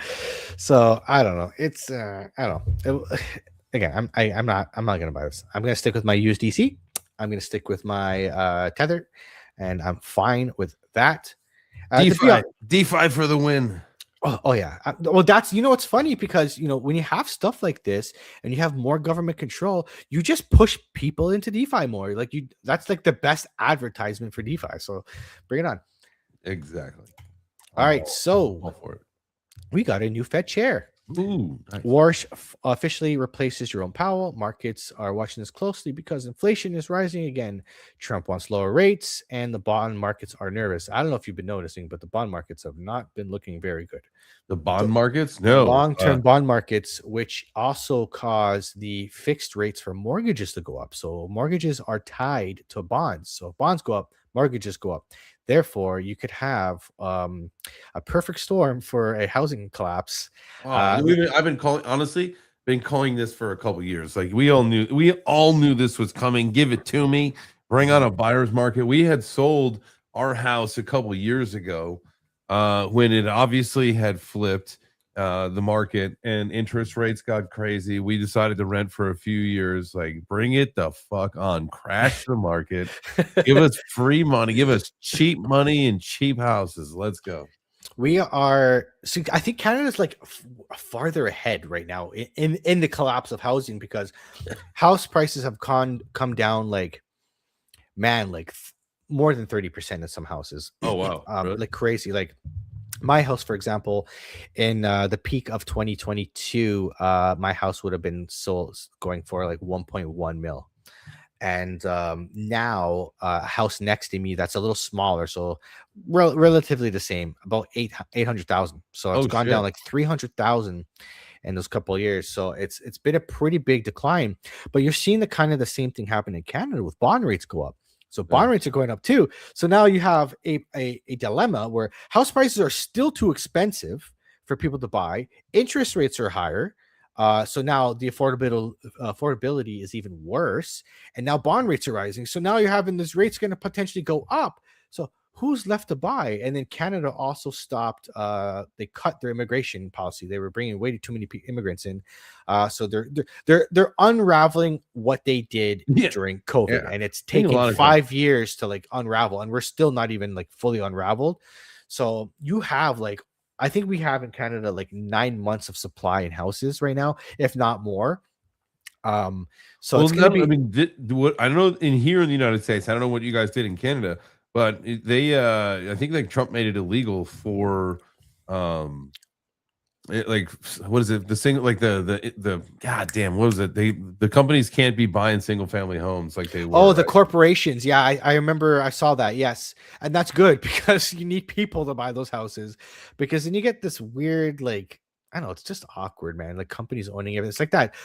So I don't know. It's I don't know. Again, I'm not gonna buy this. I'm gonna stick with my USDC. I'm gonna stick with my Tether, and I'm fine with that. DeFi for the win. Oh yeah. Well, that's what's funny, because when you have stuff like this and you have more government control, you just push people into DeFi more. Like that's like the best advertisement for DeFi. So bring it on. Exactly. All right. So all for it. We got a new Fed chair. Ooh, nice. Warsh officially replaces Jerome Powell. Markets are watching this closely because inflation is rising again. Trump wants lower rates, and the bond markets are nervous. I don't know if you've been noticing, but the bond markets have not been looking very good. The bond markets? No. Long-term bond markets, which also cause the fixed rates for mortgages to go up. So mortgages are tied to bonds. So if bonds go up, mortgages go up. Therefore, you could have a perfect storm for a housing collapse. I've been calling this for a couple of years. Like we all knew this was coming. Give it to me. Bring on a buyer's market. We had sold our house a couple of years ago when it obviously had flipped the market and interest rates got crazy. We decided to rent for a few years. Like, bring it the fuck on. Crash the market. Give us free money. Give us cheap money and cheap houses. Let's go. We are. So I think Canada's like farther ahead right now in the collapse of housing, because house prices have come down like more than 30% in some houses. Oh wow, really? Like crazy. Like my house, for example, in the peak of 2022, my house would have been sold going for like 1.1 mil. And now a house next to me that's a little smaller, so relatively the same, about 800,000. So it's gone down like 300,000 in those couple of years. So it's been a pretty big decline. But you're seeing the same thing happen in Canada with bond rates go up. So bond rates are going up too. So now you have a dilemma where house prices are still too expensive for people to buy. Interest rates are higher. So now the affordability is even worse. And now bond rates are rising. So now you're having this rate's going to potentially go up. So who's left to buy? And then Canada also stopped. They cut their immigration policy. They were bringing way too many immigrants in. So they're unraveling what they did during COVID, and it's taking 5 years to like unravel, and we're still not even like fully unraveled. So you have I think we have in Canada like 9 months of supply in houses right now, if not more. So it's gonna be. I mean, I don't know here in the United States. I don't know what you guys did in Canada. But I think like Trump made it illegal for like what is it? The single like the goddamn what was it? The companies can't be buying single family homes like they were. Oh, the right? corporations. Yeah, I remember I saw that. Yes. And that's good because you need people to buy those houses because then you get this weird, like, I don't know, it's just awkward, man. Like companies owning everything. It's like that.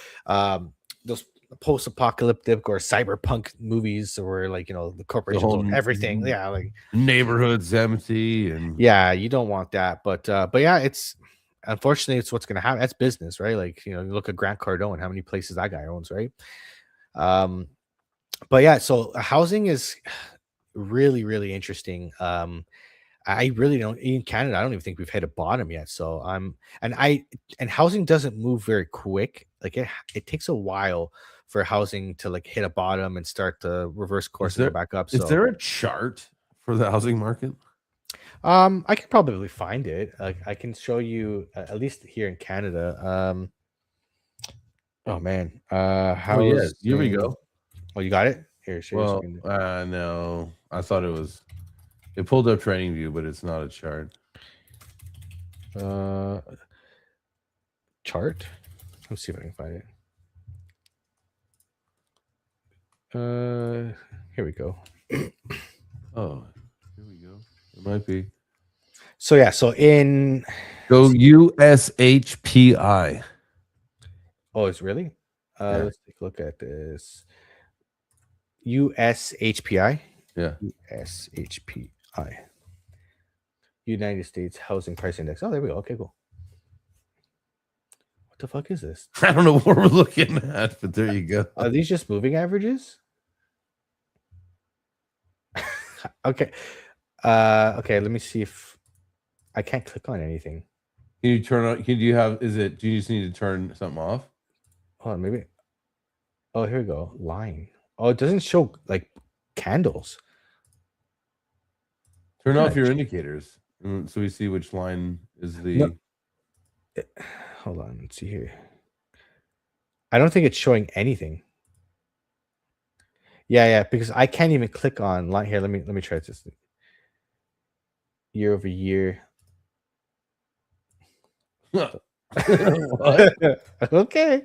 Those post-apocalyptic or cyberpunk movies where like, the The corporations whole own everything. Yeah, like neighborhood's empty and yeah, you don't want that. But yeah, it's unfortunately it's what's gonna happen. That's business, right? Like, you look at Grant Cardone, how many places that guy owns, right? Um but yeah, so housing is really, really interesting. I really don't in Canada, I don't even think we've hit a bottom yet. So and housing doesn't move very quick. Like it takes a while for housing to like hit a bottom and start to reverse course and go back up. is So there a chart for the housing market? I can probably find it. Like I can show you at least here in Canada. Oh man, Oh yeah, housing. here we go. Oh, you got it? Here, show your Well, screen. no, I thought it pulled up Trading View, but it's not a chart. Chart. Let's see if I can find it. Here we go. Oh, here we go. It might be. So yeah, so in Go USHPI. oh, it's really? Yeah. Let's take a look at this. USHPI. Yeah. USHPI. United States Housing Price Index. Oh, there we go. Okay, cool. What the fuck is this? I don't know what we're looking at, but there you go. Are these just moving averages? Okay. Okay, let me see if I can't click on anything. Can you turn on? Do you just need to turn something off? Hold on, maybe. Oh, here we go. Line. Oh, it doesn't show like candles. Turn Yeah, off your indicators so we see which line is the. No. Hold on, let's see here. I don't think it's showing anything. Yeah, because I can't even click on line here. Let me try this. Year over year. What? Okay.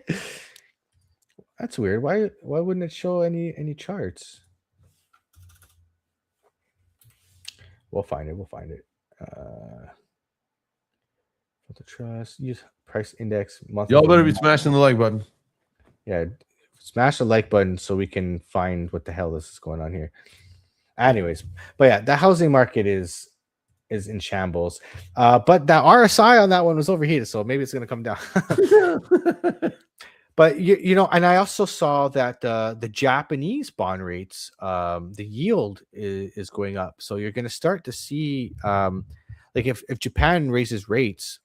That's weird. Why wouldn't it show any charts? We'll find it. The trust, use price index monthly. Y'all better be smashing the like button. Yeah, smash the like button so we can find what the hell this is going on here. Anyways, but yeah, the housing market is in shambles. But the RSI on that one was overheated, so maybe it's going to come down. But and I also saw that the Japanese bond rates, the yield is going up. So you're going to start to see, like if Japan raises rates,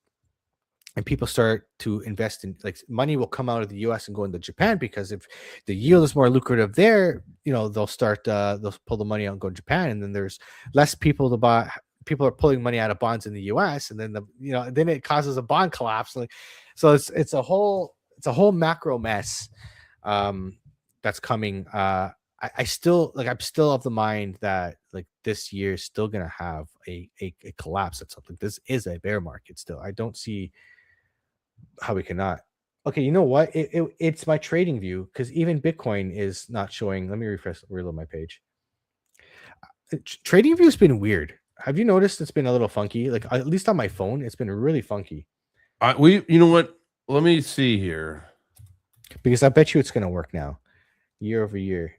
and people start to invest in, like, money will come out of the US and go into Japan, because if the yield is more lucrative there, they'll start they'll pull the money out and go to Japan, and then there's less people to buy. People are pulling money out of bonds in the US, and then then it causes a bond collapse. Like, so it's a whole macro mess that's coming. I'm still of the mind that like this year is still gonna have a collapse at something. This is a bear market still. I don't see how we cannot. Okay, you know what? It's my trading view, because even Bitcoin is not showing. Let me reload my page. Trading view has been weird. Have you noticed it's been a little funky? Like, at least on my phone, it's been really funky. You know what? Let me see here. Because I bet you it's gonna work now. Year over year.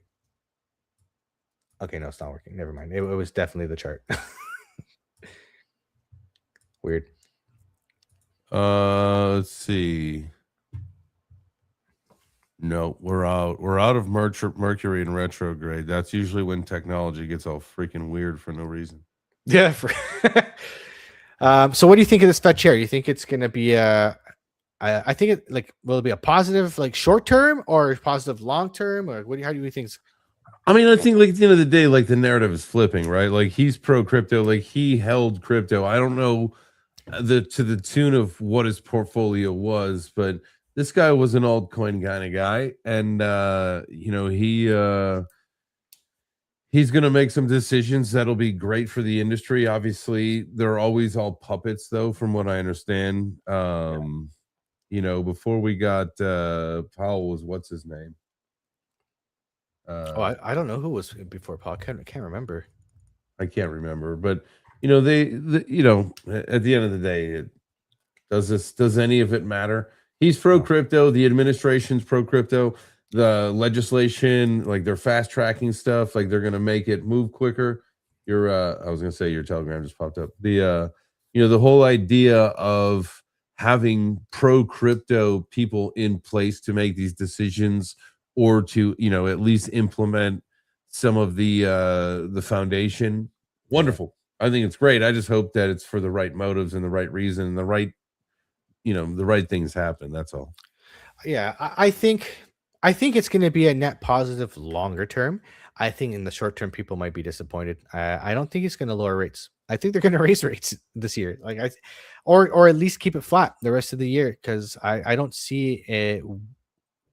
Okay, no, it's not working. Never mind. It was definitely the chart. Weird. Let's see. No, we're out. We're out of Mercury in retrograde. That's usually when technology gets all freaking weird for no reason. Yeah. So what do you think of this Fed chair? Do you think it's gonna be I think will it be a positive, like, short term, or positive long term, or how do you think? I mean, I think, like, at the end of the day, like, the narrative is flipping, right? Like, he's pro crypto, like, he held crypto. I don't know to the tune of what his portfolio was, but this guy was an altcoin kind of guy, and he's going to make some decisions that'll be great for the industry. Obviously, they're always all puppets, though, from what I understand. You know, before we got Powell was what's his name? I don't know who was before Paul. Can't remember. I can't remember, but you know, you know, at the end of the day, does any of it matter? He's pro crypto. The administration's pro crypto. The legislation, like they're fast tracking stuff, like they're gonna make it move quicker. I was gonna say your Telegram just popped up. You know, the whole idea of having pro crypto people in place to make these decisions or to, you know, at least implement some of the foundation. Wonderful. I think it's great. I just hope that it's for the right motives and the right reason and the right, you know, the right things happen. That's all. Yeah, I think it's going to be a net positive longer term. I think in the short term, people might be disappointed. I don't think it's going to lower rates. I think they're going to raise rates this year, or at least keep it flat the rest of the year, because I don't see it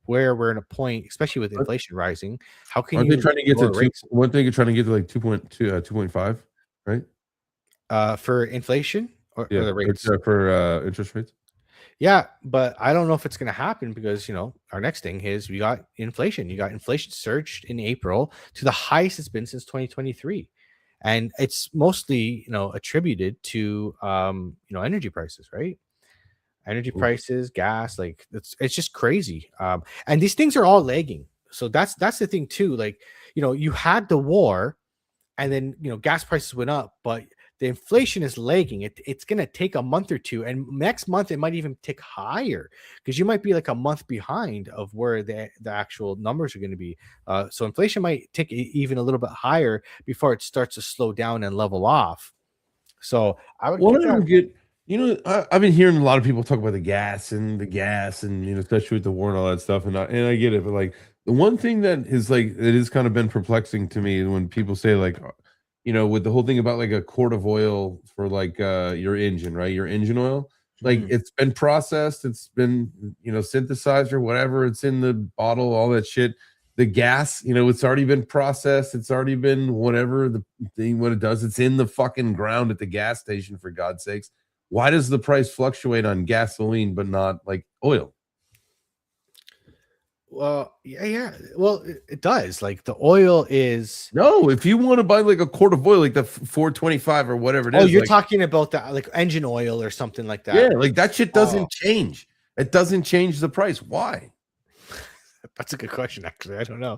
where we're in a point, especially with inflation rising. How can Aren't you they trying to get to lower rates? one thing you're trying to get to like 2.5, right? For inflation or Yeah, the rates? for interest rates. Yeah, but I don't know if it's going to happen because, you know, our next thing is we got inflation. You got inflation surged in April to the highest it's been since 2023. And it's mostly, you know, attributed to, you know, energy prices, right? Energy prices, gas, like it's just crazy. And these things are all lagging. So that's the thing too. Like, you know, you had the war and then, you know, gas prices went up, but the inflation is lagging. It's going to take a month or two, and next month it might even tick higher because you might be like a month behind of where the actual numbers are going to be. So inflation might tick even a little bit higher before it starts to slow down and level off. So I would What keep I that. don't get, you know, I've been hearing a lot of people talk about the gas, and you know, especially with the war and all that stuff, and I get it, but like the one thing that is like it has kind of been perplexing to me when people say like, you know, with the whole thing about like a quart of oil for like your engine, right? Your engine oil, like Mm. it's been processed, it's been, you know, synthesized or whatever, it's in the bottle, all that shit. The gas, you know, it's already been processed, it's already been whatever the thing what it does, it's in the fucking ground at the gas station, for God's sakes. Why does the price fluctuate on gasoline but not like oil? Well, yeah. Well, it does. Like the oil is. No, if you want to buy like a quart of oil, like the 425 or whatever it is. Oh, you're like, talking about that, like engine oil or something like yeah, that. like that shit Oh. doesn't change. It doesn't change the price. Why? That's a good question. Actually, I don't know.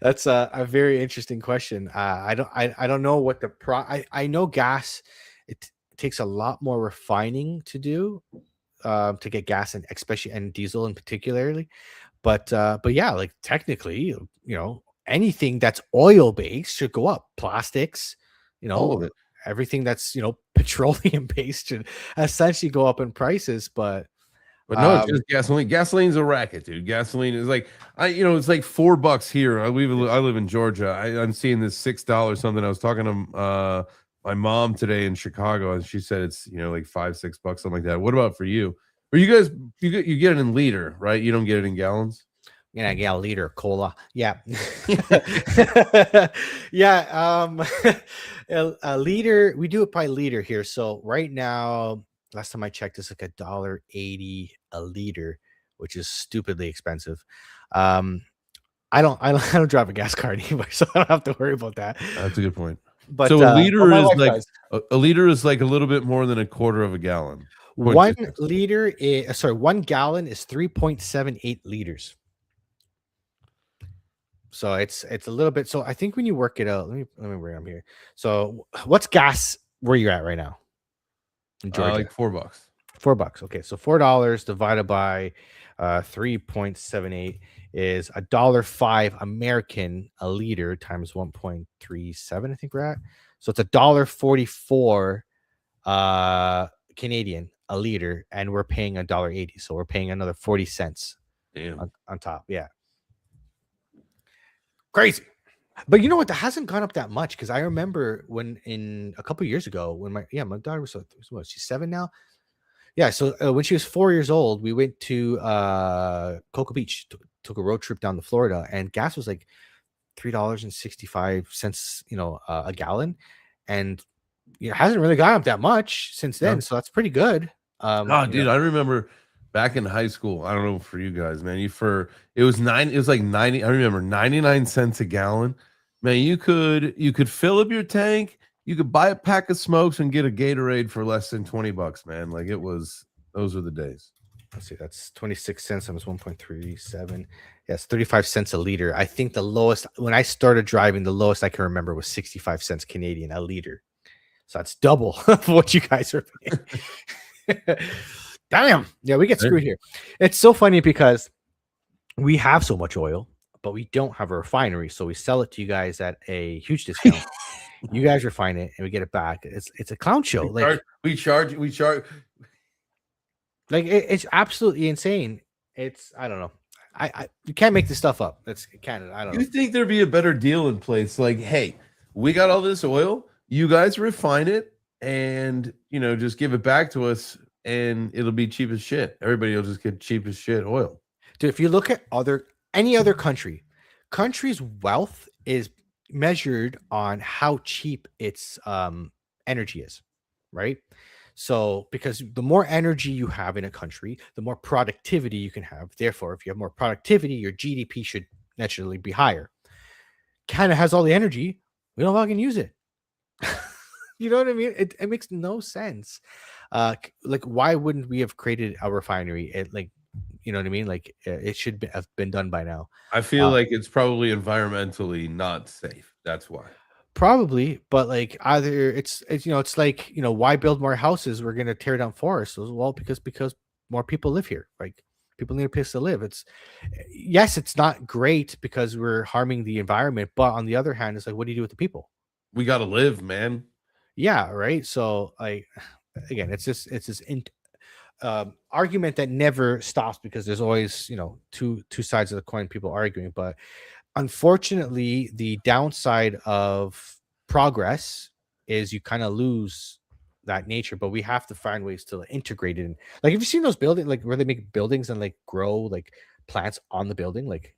That's a very interesting question. I don't know what the I know gas. It takes a lot more refining to do to get gas, and especially and diesel in particularly. But yeah, like technically, you know, anything that's oil based should go up. Plastics, you All know, of it. everything that's, you know, petroleum based should essentially go up in prices. But But no, it's just gasoline. Gasoline's a racket, dude. Gasoline is like you know, it's like $4 here. I live in Georgia. I'm seeing this $6 something. I was talking to my mom today in Chicago, and she said it's, you know, like $5-6, something like that. What about for you? Or you guys, you get it in liter, right? You don't get it in gallons. you know, get a liter of cola. Yeah. Yeah. A liter, we do it by liter here. So right now, last time I checked, it's like $1.80 a liter, which is stupidly expensive. I don't drive a gas car anymore, so I don't have to worry about that. That's a good point. But So a liter my is wife like does. a liter is like a little bit more than a quarter of a gallon. 1 0.26. liter is 1 gallon is 3.78 liters. So it's a little bit. So I think when you work it out, let me bring them here. So what's gas where you're at right now in Georgia? Like $4. $4. Okay, so $4 divided by 3.78 is $1.05 American a liter times 1.37. I think we're at. So it's $1.44 Canadian a liter, and we're paying $1.80. So we're paying another 40 cents on top. Yeah. Crazy. But you know what? That hasn't gone up that much, because I remember when in a couple years ago when my daughter was what, she's 7 now. Yeah, so when she was 4 years old, we went to Cocoa Beach, took a road trip down to Florida, and gas was like $3.65, a gallon, and it hasn't really gone up that much since then. No. So that's pretty good. Oh, dude, I remember back in high school. I don't know for you guys, man. It was like 90. I remember 99 cents a gallon. Man, you could fill up your tank. You could buy a pack of smokes and get a Gatorade for less than $20, man. Like those were the days. Let's see, that's 26 cents times 1.37. Yes, 35 cents a liter. I think the lowest when I started driving, the lowest I can remember was 65 cents Canadian a liter. So that's double of what you guys are paying. Damn. Yeah, we get screwed here. It's so funny because we have so much oil, but we don't have a refinery. So we sell it to you guys at a huge discount. You guys refine it and we get it back. It's a clown show. We charge. Like it's absolutely insane. It's I don't know. You can't make this stuff up. That's Canada. I don't know. You think there'd be a better deal in place? Like, hey, we got all this oil. You guys refine it and just give it back to us, and it'll be cheap as shit. Everybody will just get cheap as shit oil. Dude, if you look at any other country's wealth is measured on how cheap its energy is, right? So because the more energy you have in a country, the more productivity you can have. Therefore, if you have more productivity, your GDP should naturally be higher. Canada has all the energy. We don't fucking use it. You know what I mean? It makes no sense. Like, why wouldn't we have created a refinery? You know what I mean? Like, it should have been done by now. I feel like it's probably environmentally not safe. That's why. Probably, but like either it's like why build more houses? We're gonna tear down forests. Well, because more people live here. Like people need a place to live. It's not great because we're harming the environment, but on the other hand, it's like, what do you do with the people? We gotta live, man. Yeah, right. So again, it's this argument that never stops because there's always two sides of the coin, people arguing, but unfortunately, the downside of progress is you kind of lose that nature, but we have to find ways to integrate it in. Like, have you seen those buildings, like where they make buildings and like grow like plants on the building? Like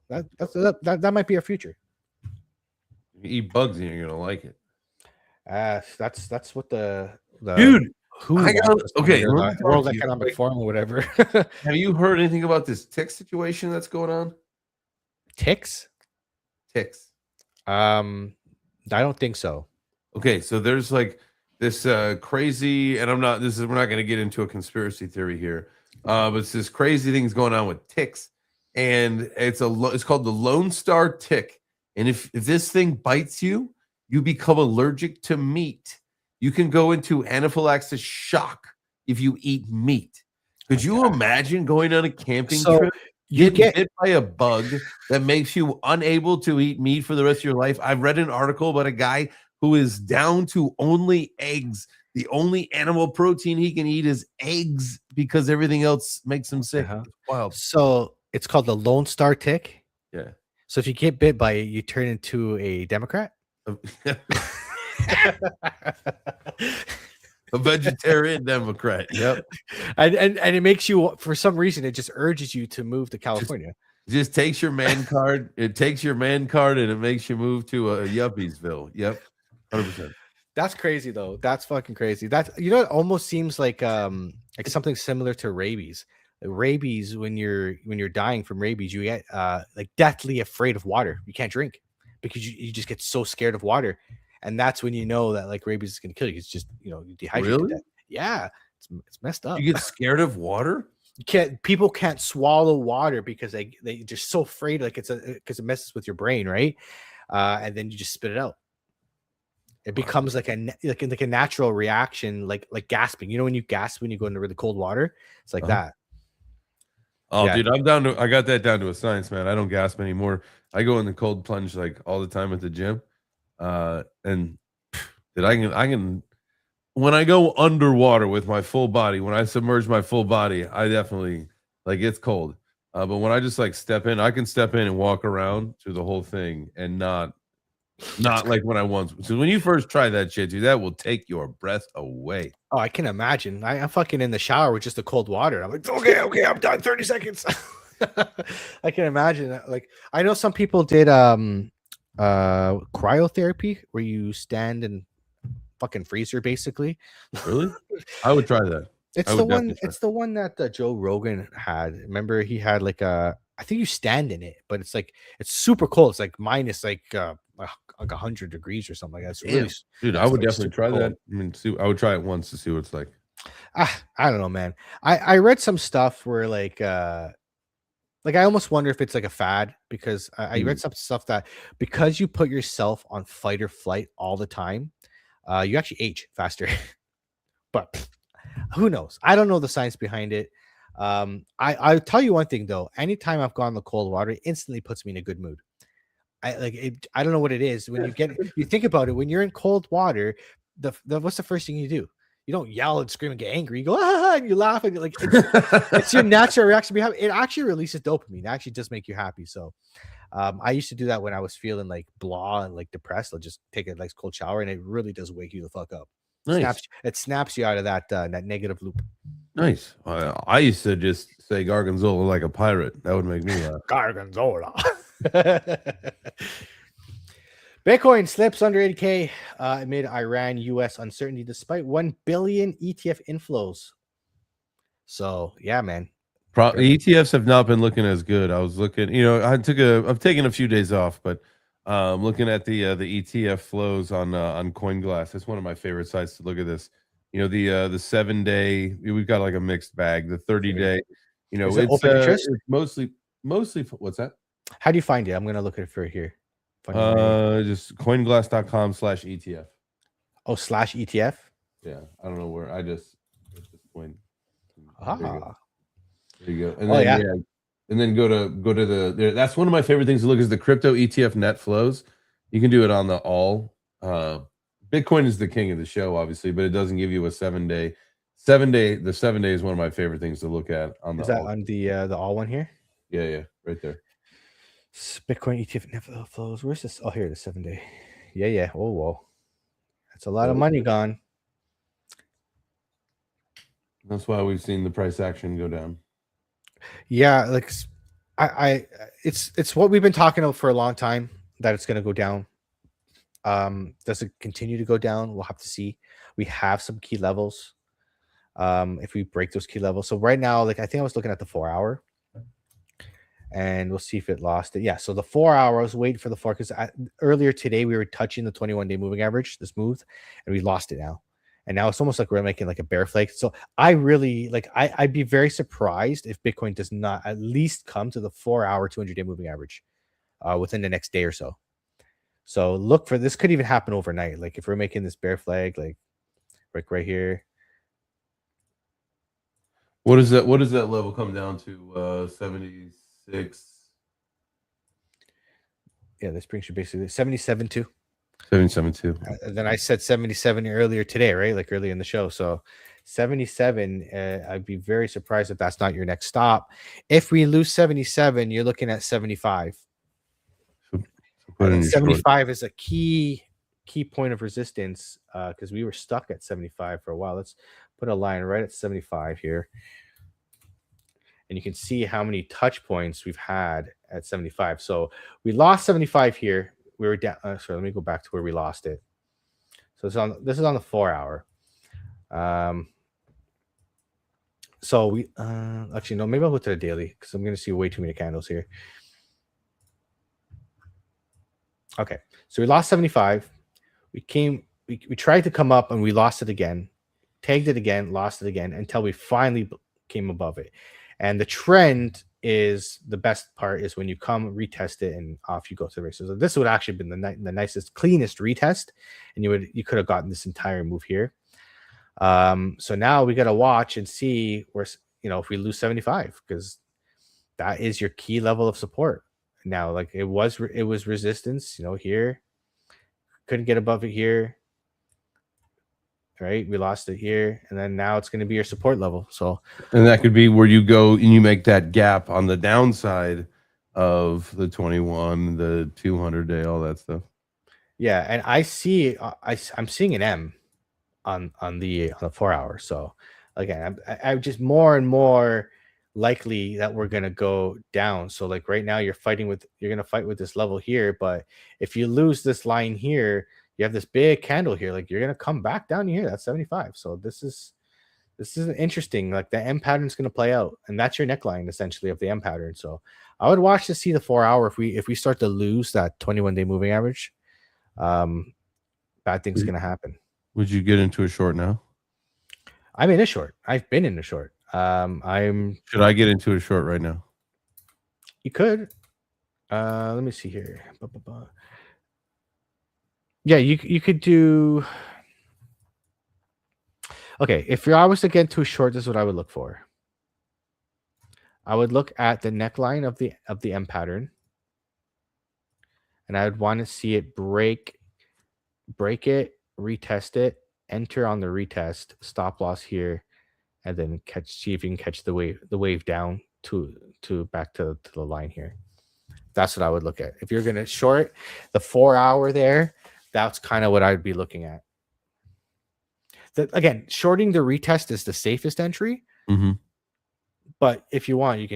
that might be our future. You eat bugs and you're gonna like it. That's what the dude. World Economic Forum or whatever. Have you heard anything about this tick situation that's going on? Ticks. I don't think so. Okay, so there's like this crazy, and we're not going to get into a conspiracy theory here, but it's this crazy thing's going on with ticks, and it's called the Lone Star tick, and if this thing bites you, you become allergic to meat. You can go into anaphylaxis shock if you eat meat. Could you imagine going on a camping trip? You get hit by a bug that makes you unable to eat meat for the rest of your life. I've read an article about a guy who is down to only eggs. The only animal protein he can eat is eggs because everything else makes him sick. It's wild. So it's called the Lone Star tick. Yeah. So if you get bit by it, you turn into a Democrat. A vegetarian Democrat. Yep. And it makes you, for some reason, it just urges you to move to California. Just takes your man card. It takes your man card and it makes you move to a Yuppiesville. Yep. 100%. That's crazy though. That's fucking crazy. It almost seems like something similar to rabies. Like rabies, when you're dying from rabies, you get like deathly afraid of water. You can't drink because you just get so scared of water. And that's when you know that like rabies is going to kill you. It's just, you dehydrate. Really? Yeah. It's messed up. You get scared of water? People can't swallow water because they're just so afraid, like because it messes with your brain, right? And then you just spit it out. It becomes like a natural reaction, like gasping. When you gasp when you go into really cold water, it's like that. Oh, yeah. Dude, I got that down to a science, man. I don't gasp anymore. I go in the cold plunge like all the time at the gym. And that I can when I go underwater with my full body, when I submerge my full body, I definitely like it's cold. But when I just like step in, I can step in and walk around through the whole thing and not like when I once. So when you first try that shit, dude, that will take your breath away. Oh, I can imagine. I'm fucking in the shower with just the cold water. I'm like, okay, I'm done. 30 seconds. I can imagine that. Like, I know some people did cryotherapy where you stand in fucking freezer basically. Really? I would try that. It's I the would one. definitely try. It's the one that Joe Rogan had. Remember, he had like a. I think you stand in it, but it's like it's super cold. It's like minus like 100 degrees or something like that. It's really, Damn. Dude, I it's would like definitely super try cold. that. I mean, see, I would try it once to see what it's like. I don't know, man. I read some stuff where like I almost wonder if it's like a fad because I read some stuff that because you put yourself on fight or flight all the time, you actually age faster. But who knows? I don't know the science behind it. I'll tell you one thing though. Anytime I've gone in the cold water, it instantly puts me in a good mood. I like it. I don't know what it is. When you think about it, when you're in cold water, what's the first thing you do? You don't yell and scream and get angry. You go and you laugh and you're like it's your natural reaction. It actually releases dopamine. It actually does make you happy. So I used to do that when I was feeling like blah and like depressed. I'll just take a nice cold shower and it really does wake you the fuck up. Nice. It snaps you out of that negative loop. Nice. I used to just say Gargonzola like a pirate. That would make me laugh. Gargonzola. Bitcoin slips under 80K amid Iran-US uncertainty despite 1 billion ETF inflows. So yeah, man. ETFs have not been looking as good. I was looking, I've taken a few days off, but looking at the ETF flows on CoinGlass. That's one of my favorite sites to look at this. The 7-day, we've got like a mixed bag. The 30-day, it's mostly what's that? How do you find it? I'm gonna look at it for here. Just coinglass.com/ETF. Oh, /ETF. Yeah, I don't know where. I just coin. Ah, there you go. And then and then go to the. That's one of my favorite things to look is the crypto ETF net flows. You can do it on the all. Bitcoin is the king of the show, obviously, but it doesn't give you a 7-day. The 7 day is one of my favorite things to look at on the. Is that on the all one here? Yeah, right there. Bitcoin ETF net flows. Where's this? Oh, here, the 7-day. Yeah. Oh, whoa. That's a lot of money gone. That's why we've seen the price action go down. Yeah, like it's what we've been talking about for a long time that it's going to go down. Does it continue to go down? We'll have to see. We have some key levels. If we break those key levels. So right now, like I think I was looking at the 4-hour. And we'll see if it lost it. Yeah, so the 4 hours, wait for the 4, because earlier today we were touching the 21-day moving average, this move, and we lost it now. And now it's almost like we're making like a bear flag. So I really like I'd be very surprised if Bitcoin does not at least come to the 4-hour 200-day moving average within the next day or so. So look for this, could even happen overnight. Like if we're making this bear flag, like right here. What does that level come down to? 76. Yeah, this brings you basically 77.2. 77.2. Then I said 77 earlier today, right? Like early in the show. So 77, I'd be very surprised if that's not your next stop. If we lose 77, you're looking at 75. And 75 is a key point of resistance because we were stuck at 75 for a while. Let's put a line right at 75 here. And you can see how many touch points we've had at 75. So we lost 75 here. We were down. Sorry, let me go back to where we lost it. So this is on the 4-hour. So we actually no, maybe I'll go to the daily because I'm going to see way too many candles here. Okay, so we lost 75. We tried to come up and we lost it again, tagged it again, lost it again until we finally came above it. And the trend is the best part is when you come retest it and off you go to the races. So this would actually have been the nicest, cleanest retest, and you could have gotten this entire move here. So now we got to watch and see where if we lose 75 because that is your key level of support. Now, like it was resistance, here couldn't get above it here. Right, we lost it here, and then now it's going to be your support level. So, and that could be where you go and you make that gap on the downside of the 21, the 200-day, all that stuff. Yeah, and I see, I'm seeing an M on the 4-hour. So again, I'm just more and more likely that we're gonna go down. So like right now you're gonna fight with this level here, but if you lose this line here, you have this big candle here, like you're gonna come back down here. That's 75. So this is interesting. Like the M pattern is gonna play out, and that's your neckline essentially of the M pattern. So I would watch to see the 4 hour. If we start to lose that 21-day moving average, bad things gonna happen. Would you get into a short now? I'm in a short. I've been in a short. Should I get into a short right now? You could. Let me see here. Yeah, you could do. Okay, if I was to get into a short, this is what I would look for. I would look at the neckline of the M pattern, and I would want to see it break it, retest it, enter on the retest, stop loss here, and then see if you can catch the wave down to back to the line here. That's what I would look at. If you're gonna short the 4 hour there, that's kind of what I'd be looking at. Again, shorting the retest is the safest entry. Mm-hmm. But if you want, you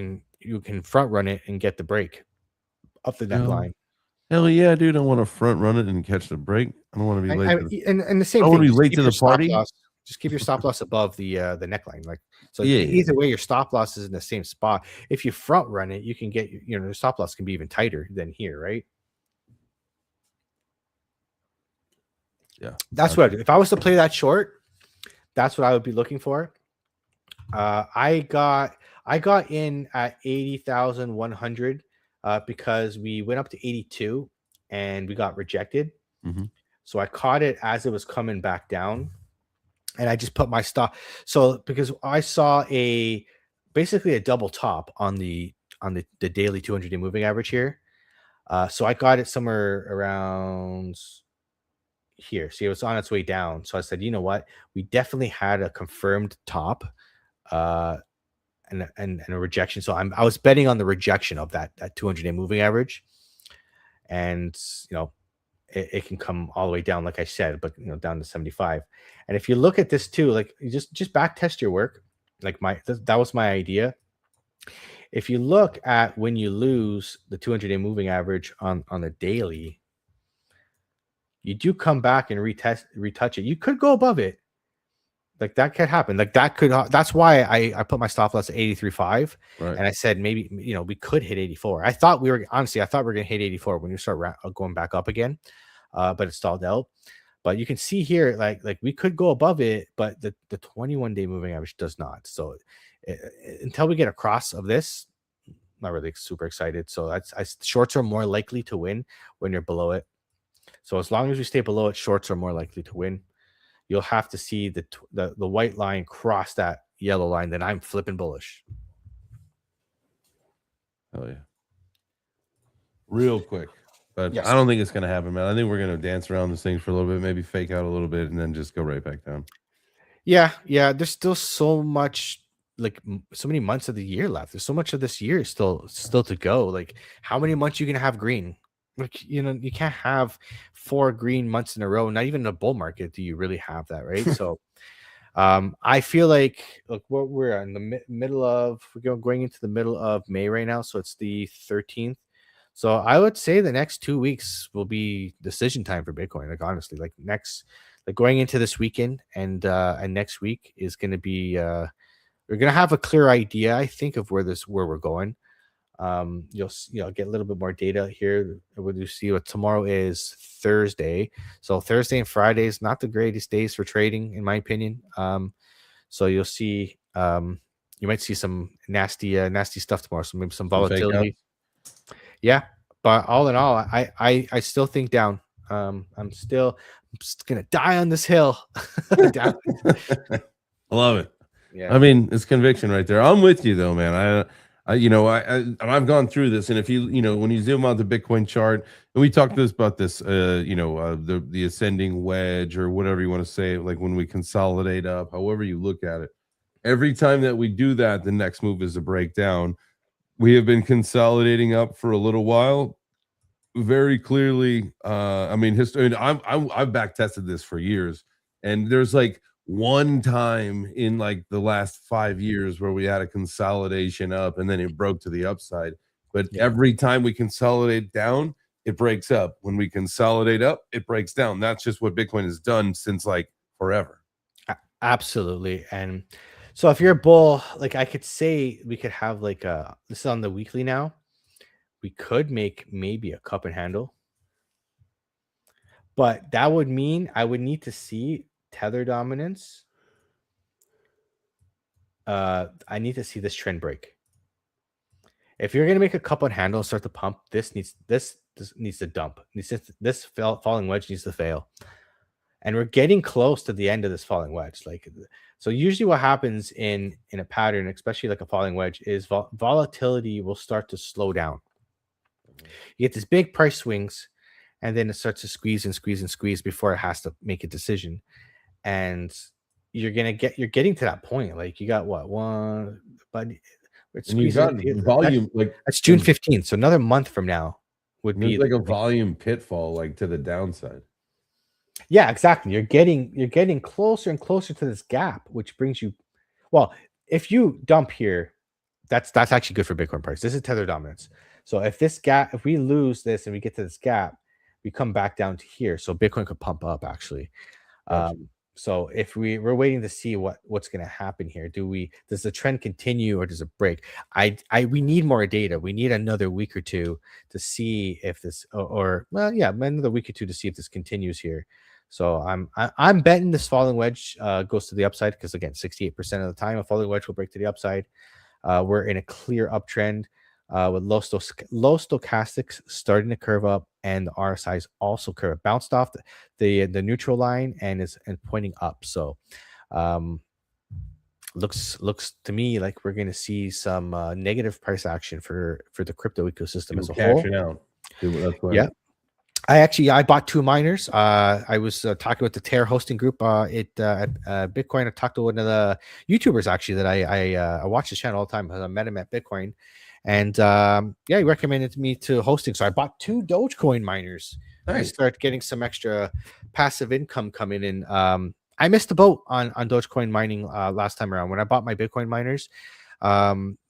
can front run it and get the break up the neckline. Hell yeah, dude! I want to front run it and catch the break. I don't want to be late. And the same I thing. want to be late to the party. Just keep your stop loss above the neckline. Like so, yeah, either way, your stop loss is in the same spot. If you front run it, you can get the stop loss can be even tighter than here, right? Yeah, that's what if I was to play that short, that's what I would be looking for. I got in at 80,100 because we went up to 82 and we got rejected. Mm-hmm. So I caught it as it was coming back down, and I just put my stop. So because I saw basically a double top on the daily 200-day moving average here, so I got it somewhere around here. See, it was on its way down. So I said, you know what? We definitely had a confirmed top, and a rejection. So I was betting on the rejection of that 200-day moving average, and it can come all the way down, like I said, but down to 75. And if you look at this too, like you just back test your work. Like that was my idea. If you look at when you lose the 200-day moving average on the daily, you do come back and retouch it. You could go above it. Like that could happen. Like that's why I put my stop loss at 83.5. Right. And I said, maybe, we could hit 84. I thought we were going to hit 84 when you start going back up again. But it stalled out. But you can see here, like we could go above it, but the 21-day moving average does not. So until we get across of this, I'm not really super excited. So shorts are more likely to win when you're below it. So as long as we stay below it, shorts are more likely to win. You'll have to see the white line cross that yellow line. Then I'm flipping bullish. Oh yeah, real quick. But yes. I don't think it's gonna happen, man. I think we're gonna dance around this thing for a little bit, maybe fake out a little bit, and then just go right back down. Yeah. There's still so much, like so many months of the year left. There's so much of this year still to go. Like how many months you gonna have green? Like you can't have 4 green months in a row. Not even in a bull market do you really have that, right? So I feel like we're in the middle of going into the middle of May right now, so it's the 13th. So I would say the next 2 weeks will be decision time for Bitcoin. Like honestly, like going into this weekend and next week is going to be we're going to have a clear idea, I think, of where we're going. You'll get a little bit more data here. What you see, what tomorrow is Thursday. So Thursday and Friday is not the greatest days for trading, in my opinion. So you'll see, you might see some nasty stuff tomorrow. So maybe some volatility. Yeah, but all in all, I still think down. I'm just gonna die on this hill. Down. I love it. Yeah, I mean, it's conviction right there. I'm with you though, man. I've gone through this, and if you when you zoom out the Bitcoin chart, and we talked about this, the ascending wedge or whatever you want to say, like when we consolidate up, however you look at it, every time that we do that, the next move is a breakdown. We have been consolidating up for a little while, very clearly. I've back tested this for years, and there's like one time in like the last 5 years where we had a consolidation up and then it broke to the upside. But every time we consolidate down, it breaks up. When we consolidate up, it breaks down. That's just what Bitcoin has done since like forever. Absolutely. And so if you're a bull, like I could say we could have like this is on the weekly now. We could make maybe a cup and handle. But that would mean I would need to see tether dominance. I need to see this trend break. If you're gonna make a cup and handle and start to pump, this needs to dump. This falling wedge needs to fail. And we're getting close to the end of this falling wedge. Like, so usually what happens in a pattern, especially like a falling wedge, is volatility will start to slow down. You get these big price swings, and then it starts to squeeze and squeeze and squeeze before it has to make a decision. And you're getting to that point. Like you got what one, but it's and you got volume that's June 15th. So another month from now would be like a volume pitfall, like to the downside. Yeah, exactly. You're getting closer and closer to this gap, which brings you. Well, if you dump here, that's actually good for Bitcoin price. This is tether dominance. So if we lose this and we get to this gap, we come back down to here. So Bitcoin could pump up actually. Gotcha. So if we're waiting to see what's going to happen here, does the trend continue or does it break? We need more data. We need another week or two to see if this another week or two to see if this continues here. So I'm betting this falling wedge goes to the upside because again, 68% of the time a falling wedge will break to the upside. We're in a clear uptrend with low stochastics starting to curve up, and the RSI's also curve bounced off the neutral line and is pointing up. So looks to me like we're going to see some negative price action for the crypto ecosystem as a whole. Yeah. I bought 2 miners. I was talking with the Terra hosting group at Bitcoin. I talked to one of the YouTubers actually that I watch his channel all the time. I met him at Bitcoin, and he recommended me to hosting. So I bought 2 Dogecoin miners. Nice. I start getting some extra passive income coming in. I missed the boat on Dogecoin mining last time around when I bought my Bitcoin miners.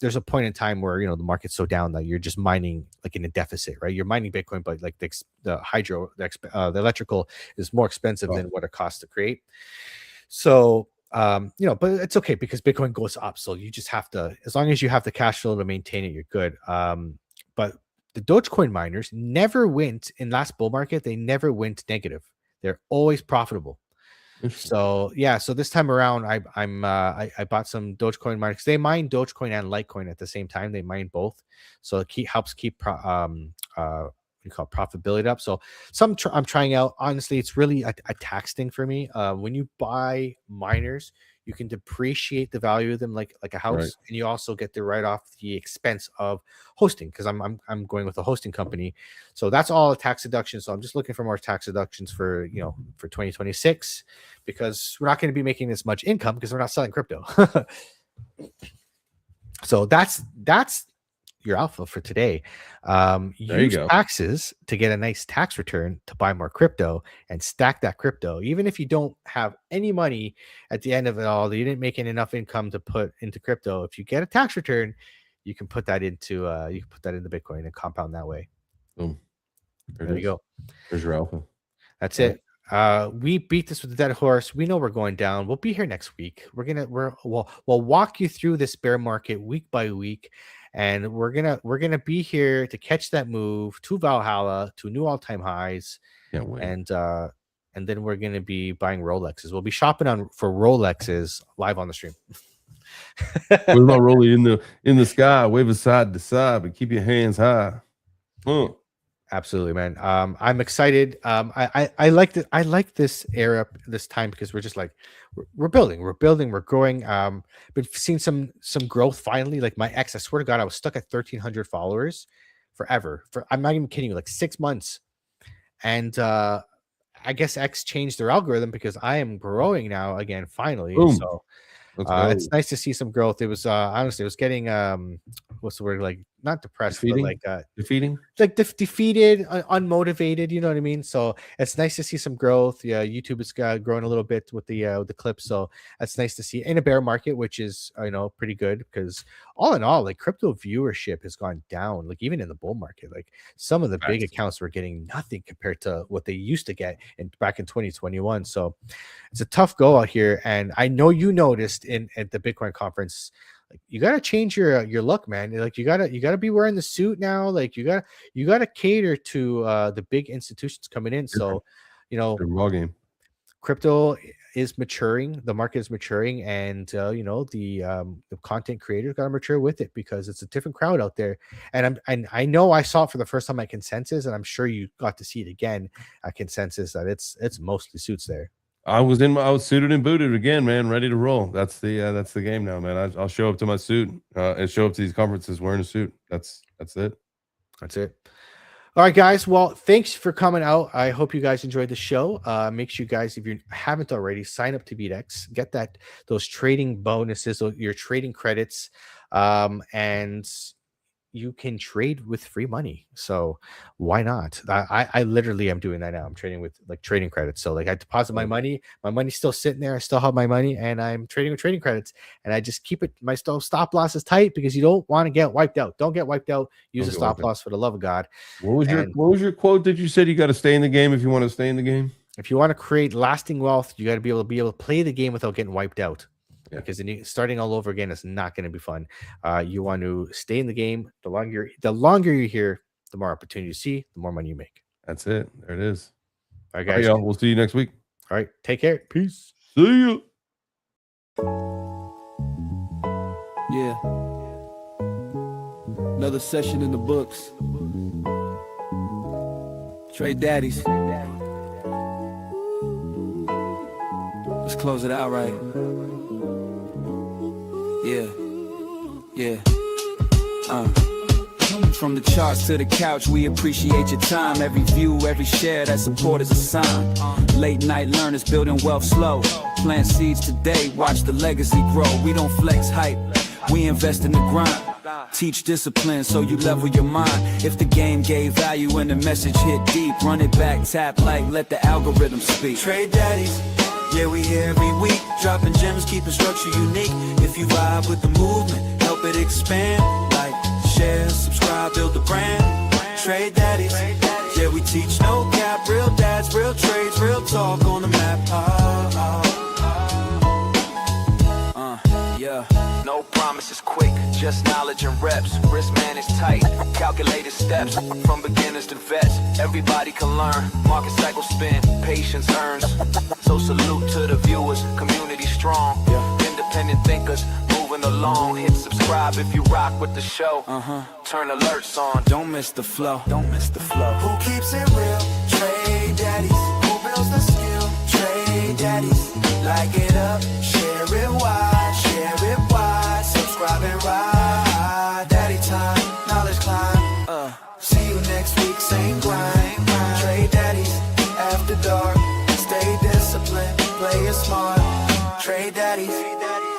There's a point in time where the market's so down that you're just mining like in a deficit, right? You're mining Bitcoin, but like the hydro, the electrical is more expensive than what it costs to create. So but it's okay because Bitcoin goes up, so you just have to, as long as you have the cash flow to maintain it, you're good. But the Dogecoin miners never went in last bull market. They never went negative. They're always profitable. So so this time around, I bought some Dogecoin miners. They mine Dogecoin and Litecoin at the same time. They mine both, so it helps keep profitability up. So I'm trying out. Honestly, it's really a tax thing for me. When you buy miners, you can depreciate the value of them like a house, right. And you also get to write off the expense of hosting because I'm going with a hosting company. So that's all a tax deduction. So I'm just looking for more tax deductions for 2026 because we're not going to be making this much income because we're not selling crypto. So that's your alpha for today. Use taxes to get a nice tax return to buy more crypto and stack that crypto. Even if you don't have any money at the end of it all, you didn't make enough income to put into crypto. If you get a tax return, you can put that into Bitcoin and compound that way. Boom. There you go. There's your alpha. That's it. We beat this with the dead horse. We know we're going down. We'll be here next week. We'll walk you through this bear market week by week. And we're gonna be here to catch that move to Valhalla to new all-time highs. And then we're gonna be buying Rolexes. We'll be shopping for Rolexes live on the stream. What about rolling in the sky, wave it side to side, but keep your hands high? Absolutely, man. I'm excited. I like this era, this time, because we're just like we're building, we're growing. Been seeing some growth finally. Like my ex, I swear to God, I was stuck at 1,300 followers forever. I'm not even kidding you, like 6 months. And I guess X changed their algorithm because I am growing now again, finally. Boom. So it's nice to see some growth. It was honestly, it was getting what's the word, like not depressed, Defeating? but Defeating? like defeated, unmotivated. You know what I mean? So it's nice to see some growth. Yeah, YouTube is growing a little bit with the clips, so that's nice to see in a bear market, which is pretty good because all in all, like crypto viewership has gone down. Like even in the bull market, like some of the big accounts were getting nothing compared to what they used to get back in 2021. So it's a tough go out here, and I know you noticed at the Bitcoin conference. Like you gotta change your look, man. Like you gotta be wearing the suit now. Like you gotta cater to the big institutions coming in. So, Raw game. Crypto is maturing, the market is maturing, and the content creators gotta mature with it because it's a different crowd out there. And I know I saw it for the first time at Consensus, and I'm sure you got to see it again at Consensus that it's mostly suits there. I was suited and booted again, man, ready to roll. That's the game now, man. I'll show up to my suit and show up to these conferences wearing a suit. That's it. That's it. All right, guys. Well, thanks for coming out. I hope you guys enjoyed the show. Make sure you guys, if you haven't already, sign up to VDEX. Get those trading bonuses, your trading credits, and you can trade with free money. So why not? I literally am doing that now. I'm trading with like trading credits. So like I deposit my money's still sitting there. I still have my money and I'm trading with trading credits, and I just keep it. My stop loss is tight because you don't want to get wiped out. Don't get wiped out. Use a stop loss for the love of God. What was your quote that you said? You got to stay in the game if you want to stay in the game? If you want to create lasting wealth, you got to be able to play the game without getting wiped out. Yeah. Because starting all over again is not going to be fun. You want to stay in the game. The longer you're here, the more opportunity you see, the more money you make. That's it. There it is. All right, guys. All right, y'all. We'll see you next week. All right. Take care. Peace. See you. Yeah. Another session in the books. Trade Daddies. Let's close it out right. Yeah. From the charts to the couch, we appreciate your time. Every view, every share, that support is a sign. Late night learners building wealth slow. Plant seeds today, watch the legacy grow. We don't flex hype, we invest in the grind. Teach discipline so you level your mind. If the game gave value and the message hit deep, run it back, tap like, let the algorithm speak. Trade Daddies. Yeah, we here every week, dropping gems, keeping structure unique. If you vibe with the movement, help it expand. Like, share, subscribe, build the brand. Trade Daddies. Yeah, we teach no cap, real dads, real trades, real talk on the map. Yeah. No promises quick, just knowledge and reps. Risk managed tight, calculated steps. From beginners to vets, everybody can learn. Market cycle spin, patience earns. So salute to the viewers, community strong. Independent thinkers, moving along. Hit subscribe if you rock with the show. Turn alerts on, don't miss the flow. Don't miss the flow. Who keeps it real? Trade Daddies. Who builds the skill? Trade Daddies. Like it up, share it wide, subscribe and ride. Daddy time, knowledge climb. See you next week, same grind. Trade Daddies, after dark. Stay disciplined, play it smart. Trade Daddies.